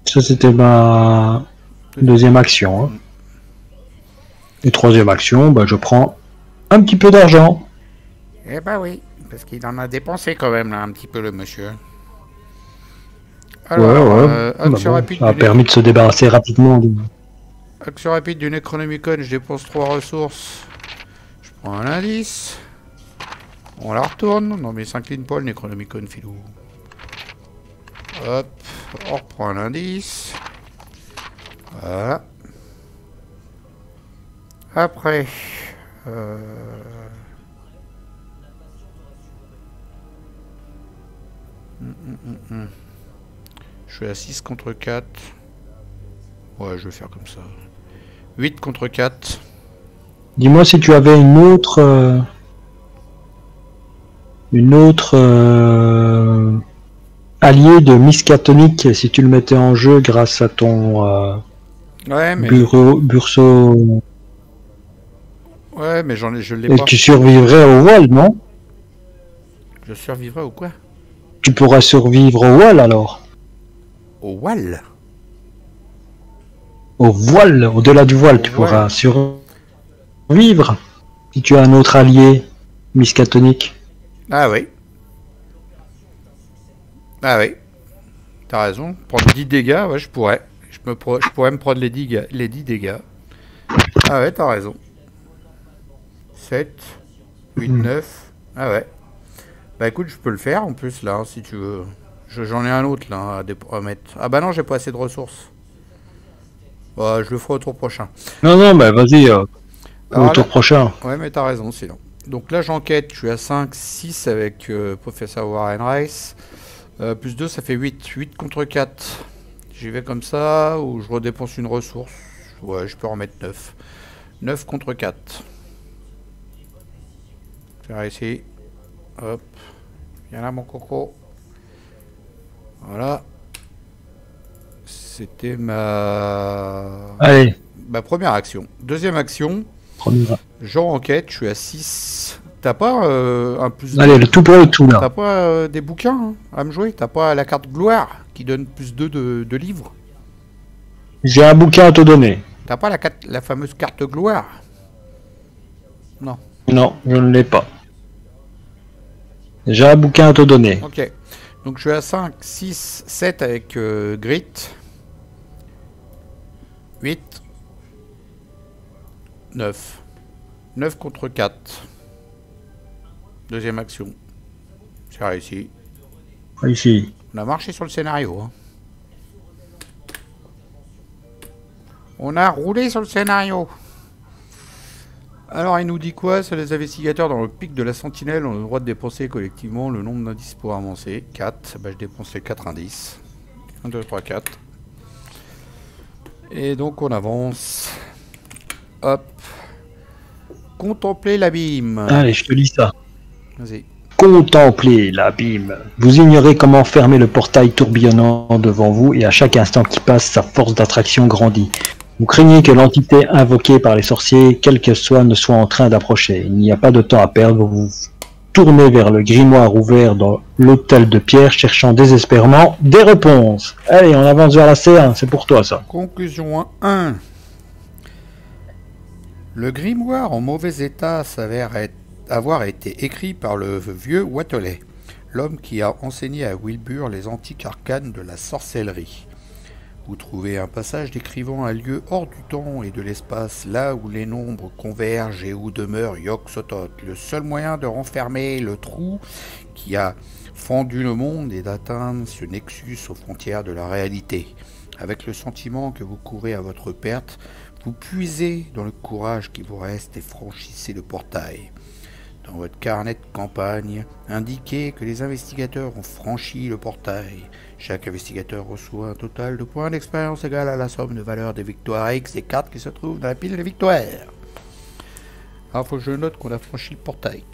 Ça, c'était ma deuxième action. Hein. Et troisième action, bah, je prends un petit peu d'argent. Eh bah oui, parce qu'il en a dépensé quand même là un petit peu le monsieur. Alors, action Bah, rapide ça a du permis de se débarrasser rapidement. action rapide du Necronomicon, je dépense 3 ressources. Je prends un indice. On la retourne. Non mais 5 lignes pas le Necronomicon, filou. Hop, on reprend un indice. Voilà. Après, je suis à 6 contre 4. Ouais, je vais faire comme ça. 8 contre 4. Dis-moi si tu avais une autre allié de Miskatonic, si tu le mettais en jeu grâce à ton Ouais, mais Burso. ouais, mais je l'ai Et pas. tu survivrais au voile, non? Je survivrai ou quoi? Tu pourras survivre au voile alors. Au wall. Au voile, au-delà du voile, Au tu voile. pourras survivre si tu as un autre allié Miskatonic. Ah oui. Ah oui. T'as raison. Prendre 10 dégâts, ouais, je pourrais. Je pourrais me prendre les 10 dégâts. Ah ouais, t'as raison. 7, 8, 9. Ah ouais. Bah écoute, je peux le faire en plus là, hein, si tu veux. J'en ai un autre là à mettre. Ah bah non, j'ai pas assez de ressources. Bah, je le ferai au tour prochain. Non, mais vas-y, Alors au tour là- prochain. Ouais, mais t'as raison sinon. Donc là, j'enquête. Je suis à 5, 6 avec Professeur Warren Rice. Plus 2, ça fait 8. 8 contre 4. J'y vais comme ça, ou je redépense une ressource. Ouais, je peux en mettre 9. 9 contre 4. Faire ici. Hop. Viens là, mon coco. Voilà. C'était ma Allez, première action. Deuxième action, première. je enquête, je suis à 6. T'as pas un plus Allez, le tout pour le tout là. T'as pas des bouquins hein, à me jouer? T'as pas la carte gloire qui donne plus 2 de livres? J'ai un bouquin à te donner. T'as pas la fameuse carte gloire? Non. Non, je ne l'ai pas. J'ai un bouquin à te donner. Ok. Donc je suis à 5, 6, 7 avec Grit. 8. 9. 9 contre 4. Deuxième action. C'est réussi. Ici. On a marché sur le scénario. Hein. On a roulé sur le scénario. Alors, il nous dit quoi? C'est les investigateurs dans le pic de la sentinelle ont le droit de dépenser collectivement le nombre d'indices pour avancer. 4. Bah, je dépense les 4 indices. 1, 2, 3, 4. Et donc, on avance. Hop. Contempler l'abîme. Allez, je te lis ça. Vas-y. Contemplez l'abîme. Vous ignorez comment fermer le portail tourbillonnant devant vous et à chaque instant qui passe, sa force d'attraction grandit. Vous craignez que l'entité invoquée par les sorciers, quelle qu'elle soit, ne soit en train d'approcher. Il n'y a pas de temps à perdre. Vous tournez vers le grimoire ouvert dans l'hôtel de pierre, cherchant désespérément des réponses. Allez, on avance vers la C1. C'est pour toi, ça. Conclusion 1. Le grimoire en mauvais état s'avère avoir été écrit par le vieux Watelet, l'homme qui a enseigné à Wilbur les antiques arcanes de la sorcellerie. Vous trouvez un passage décrivant un lieu hors du temps et de l'espace, là où les nombres convergent et où demeure Yog-Sothoth. Le seul moyen de renfermer le trou qui a fendu le monde est d'atteindre ce nexus aux frontières de la réalité. Avec le sentiment que vous courez à votre perte, vous puisez dans le courage qui vous reste et franchissez le portail. Dans votre carnet de campagne, indiquez que les investigateurs ont franchi le portail. Chaque investigateur reçoit un total de points d'expérience égal à la somme de valeur des victoires X et cartes qui se trouvent dans la pile des victoires. Alors, faut que je note qu'on a franchi le portail.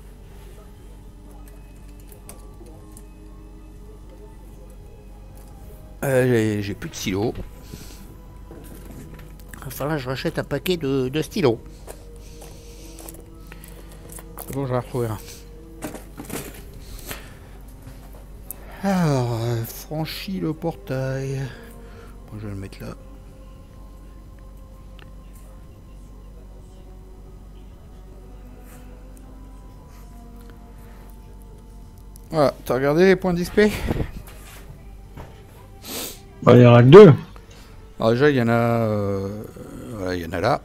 J'ai plus de stylos. Enfin là, je rachète un paquet de stylos. C'est bon, je vais retrouver un. Alors, franchis le portail. Bon, je vais le mettre là. Voilà, t'as regardé les points d'XP? Bah, il y en a que 2. Alors déjà, il y en a... voilà, il y en a là.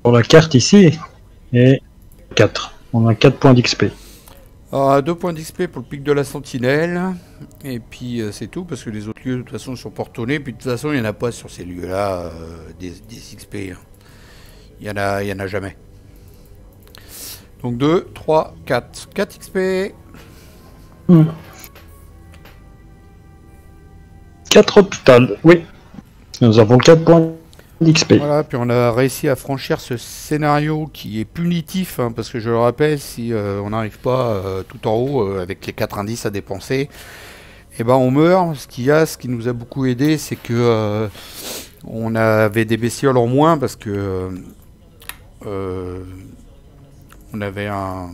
Pour la carte ici, et 4. On a 4 points d'XP. Alors, 2 points d'XP pour le pic de la sentinelle. Et puis c'est tout, parce que les autres lieux de toute façon sont portonnés. Puis de toute façon, il n'y en a pas sur ces lieux-là des XP. Hein. Il y en a jamais. Donc 2, 3, 4. 4 XP. 4 au total, oui. Nous avons 4 points d'XP. Voilà, puis on a réussi à franchir ce scénario qui est punitif, hein, parce que je le rappelle, si on n'arrive pas tout en haut avec les 4 indices à dépenser, et ben on meurt. Ce qui nous a beaucoup aidé, c'est que on avait des bestioles en moins, parce que on avait un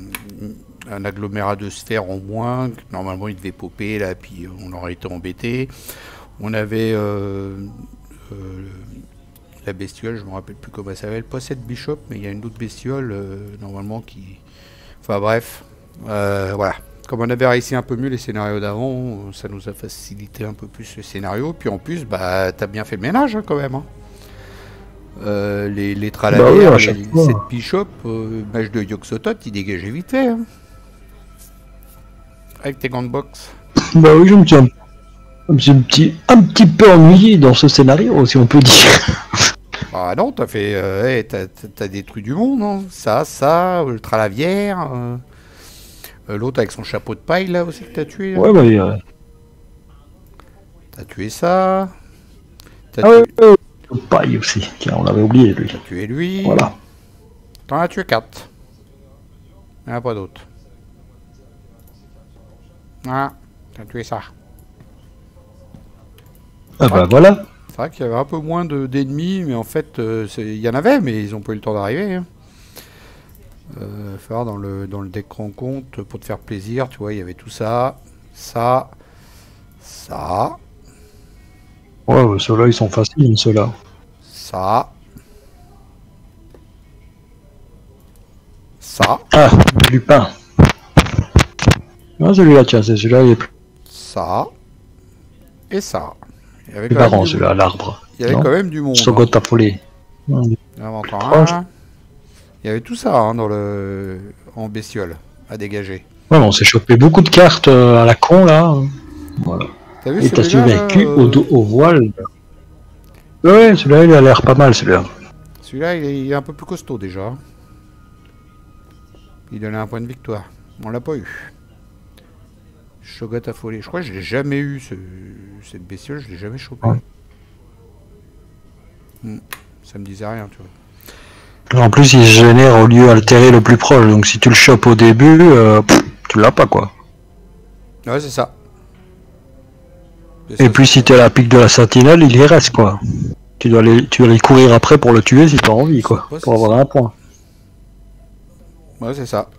agglomérat de sphères en moins, que normalement il devait popper là, puis on aurait été embêté. On avait la bestiole, je me rappelle plus comment elle s'appelle, pas cette Bishop, mais il y a une autre bestiole normalement qui... Enfin bref, voilà. Comme on avait réussi un peu mieux les scénarios d'avant, ça nous a facilité un peu plus le scénario. Puis en plus, bah t'as bien fait le ménage hein, quand même. Hein. Les Tralavères, oui, cette Bishop, mage de Yoxotot, il dégageait vite fait. Hein. Avec tes gants de boxe. Bah oui, je me suis un petit peu ennuyé dans ce scénario, si on peut dire. Ah non, t'as fait... t'as détruit du monde, non? Ça, le Tralavière... l'autre avec son chapeau de paille, là, aussi, que t'as tué. Là. Ouais, bah... T'as tué ça... ouais, paille aussi, tiens, on l'avait oublié, lui. T'as tué lui... Voilà. T'en as tué 4. Il n'y en a pas d'autres. Ah, t'as tué ça. Ah bah voilà. C'est vrai qu'il y avait un peu moins d'ennemis, mais en fait, il y en avait, mais ils n'ont pas eu le temps d'arriver. Hein. Faire dans le deck rencontre, pour te faire plaisir, tu vois, il y avait tout ça, ça. Ouais, ceux-là, ils sont faciles, ceux-là. Ça. Ah, Lupin. Non, celui-là, tiens, c'est celui-là, il est plus... Ça. Et ça. Il y avait plus marrant, celui-là, l'arbre. Il y avait quand même du monde. Sogot affolé. Il y avait tout ça hein, en bestiole à dégager. Ouais, on s'est chopé beaucoup de cartes à la con, là. Voilà. T'as vu, et t'as survécu au voile. Ouais, celui-là, il a l'air pas mal, celui-là. Celui-là, il est un peu plus costaud, déjà. Il donnait un point de victoire. On l'a pas eu. Shogot affolé. Je crois que je l'ai jamais eu, cette bestiole, je l'ai jamais chopé. Ouais. Ça me disait rien, tu vois. En plus, il se génère au lieu altéré le plus proche, donc si tu le chopes au début, tu l'as pas, quoi. Ouais, c'est ça. Et puis si t'es à la pique de la sentinelle, il y reste, quoi. Tu dois aller courir après pour le tuer si t'as envie, quoi. Pour avoir un point. Ouais, c'est ça.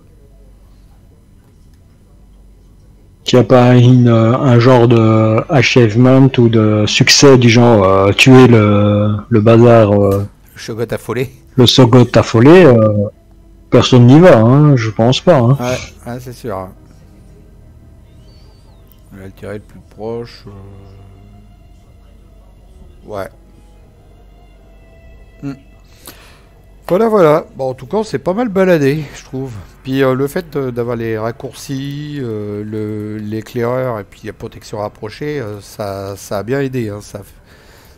Qu'il n'y a pas un genre de achievement ou de succès du genre tuer le bazar, le Shogot affolé. Le Sogot affolé, personne n'y va, hein, je pense pas. Hein. Ouais, c'est sûr. Hein. On va le tirer le plus proche. Ouais. Voilà. Bon, en tout cas, on s'est pas mal baladé, je trouve. Puis le fait d'avoir les raccourcis, l'éclaireur et puis la protection rapprochée, ça a bien aidé. Hein.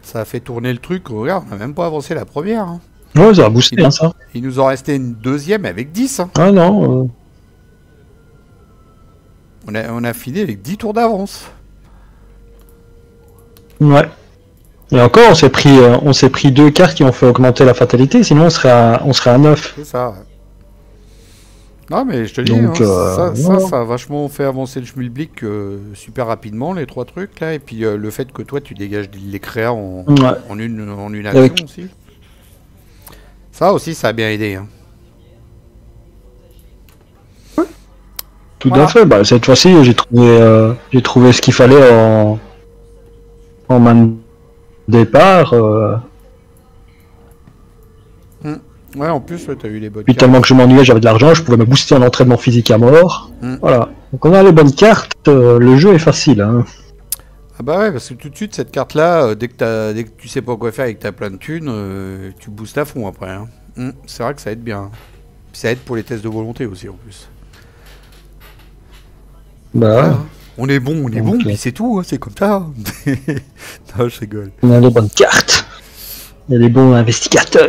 Ça a fait tourner le truc. Regarde, on n'a même pas avancé la première. Hein. Ouais, ça a boosté, hein, ça. Il nous en restait une deuxième avec 10. Hein. Ah non. On a fini avec 10 tours d'avance. Ouais. Et encore, on s'est pris 2 cartes qui ont fait augmenter la fatalité, sinon on serait à 9. C'est ça. Non, mais je te dis, donc, hein, ça a vachement fait avancer le schmilblick super rapidement, les 3 trucs là. Et puis le fait que toi tu dégages les créas en une action aussi. Ça aussi, ça a bien aidé. Hein. Tout à fait. Bah, cette fois-ci, j'ai trouvé ce qu'il fallait en main de départ. Ouais, en plus, t'as eu les bonnes Puis cartes. tellement que je m'ennuyais, j'avais de l'argent, je pouvais me booster en entraînement physique à mort. Voilà. Donc on a les bonnes cartes, le jeu est facile. Hein. Ah bah ouais, parce que tout de suite, cette carte-là, dès que tu sais pas quoi faire et que t'as plein de thunes, tu boostes à fond après. Hein. C'est vrai que ça aide bien. Puis ça aide pour les tests de volonté aussi, en plus. Bah, On est bon, Ok. puis c'est tout, hein, c'est comme ça. Non, je rigole. on a les bonnes cartes. Il y a les bons investigateurs.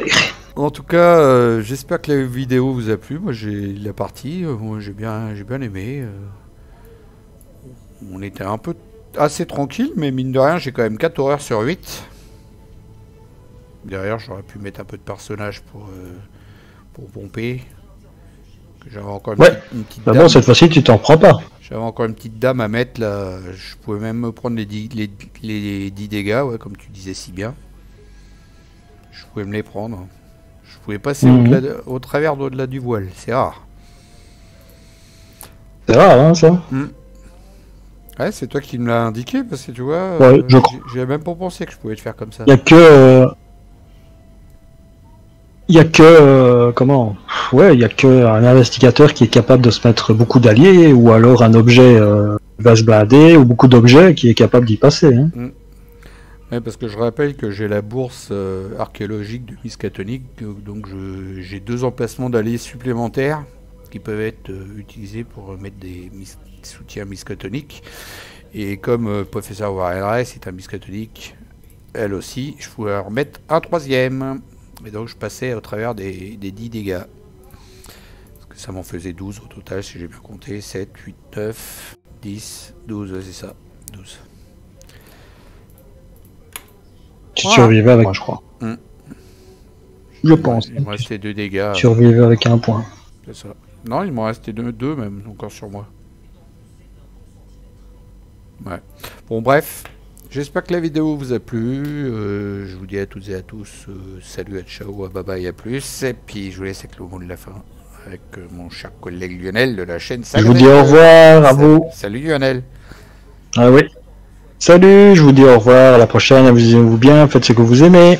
En tout cas, j'espère que la vidéo vous a plu. Moi, j'ai la partie, moi, j'ai bien aimé. On était un peu assez tranquille, mais mine de rien, j'ai quand même 4 horreurs sur 8. Derrière, j'aurais pu mettre un peu de personnage pour pomper. J'avais encore Ouais. une petite Bah dame. bon, cette fois-ci, tu t'en prends pas. J'avais encore une petite dame à mettre là. Je pouvais même me prendre les 10 dégâts, ouais, comme tu disais si bien. Je pouvais me les prendre. Je pouvais passer au travers au-delà du voile. C'est rare. C'est rare, hein, ça. Ouais, c'est toi qui me l'as indiqué parce que tu vois, Ouais, je crois. j'avais même pas pensé que je pouvais te faire comme ça. Il y a que. Il y a que. Comment? Ouais, il y a que un investigateur qui est capable de se mettre beaucoup d'alliés, ou alors un objet va se balader, ou beaucoup d'objets qui est capable d'y passer. Hein. Ouais, parce que je rappelle que j'ai la bourse archéologique de Miskatonic, donc j'ai 2 emplacements d'alliés supplémentaires qui peuvent être utilisés pour mettre des soutiens Miskatonic. Et comme Professeur Warren est un Miskatonic, elle aussi, je pouvais en remettre un 3e. Et donc je passais au travers des 10 dégâts. Parce que ça m'en faisait 12 au total, si j'ai bien compté. 7, 8, 9, 10, 12, c'est ça. 12. Tu Voilà. survivais avec, je crois. Je pense. Il me restait 2 dégâts. Tu survivais avec un point. C'est ça. Non, il m'en restait 2 même, encore sur moi. Ouais. Bon, bref. J'espère que la vidéo vous a plu. Je vous dis à toutes et à tous salut, à ciao, à bye bye, à plus. Et puis je vous laisse avec le mot de la fin avec mon cher collègue Lionel de la chaîne. Je vous dis au revoir à vous. Salut Lionel. Ah oui. Salut, je vous dis au revoir, à la prochaine, amusez-vous bien, faites ce que vous aimez.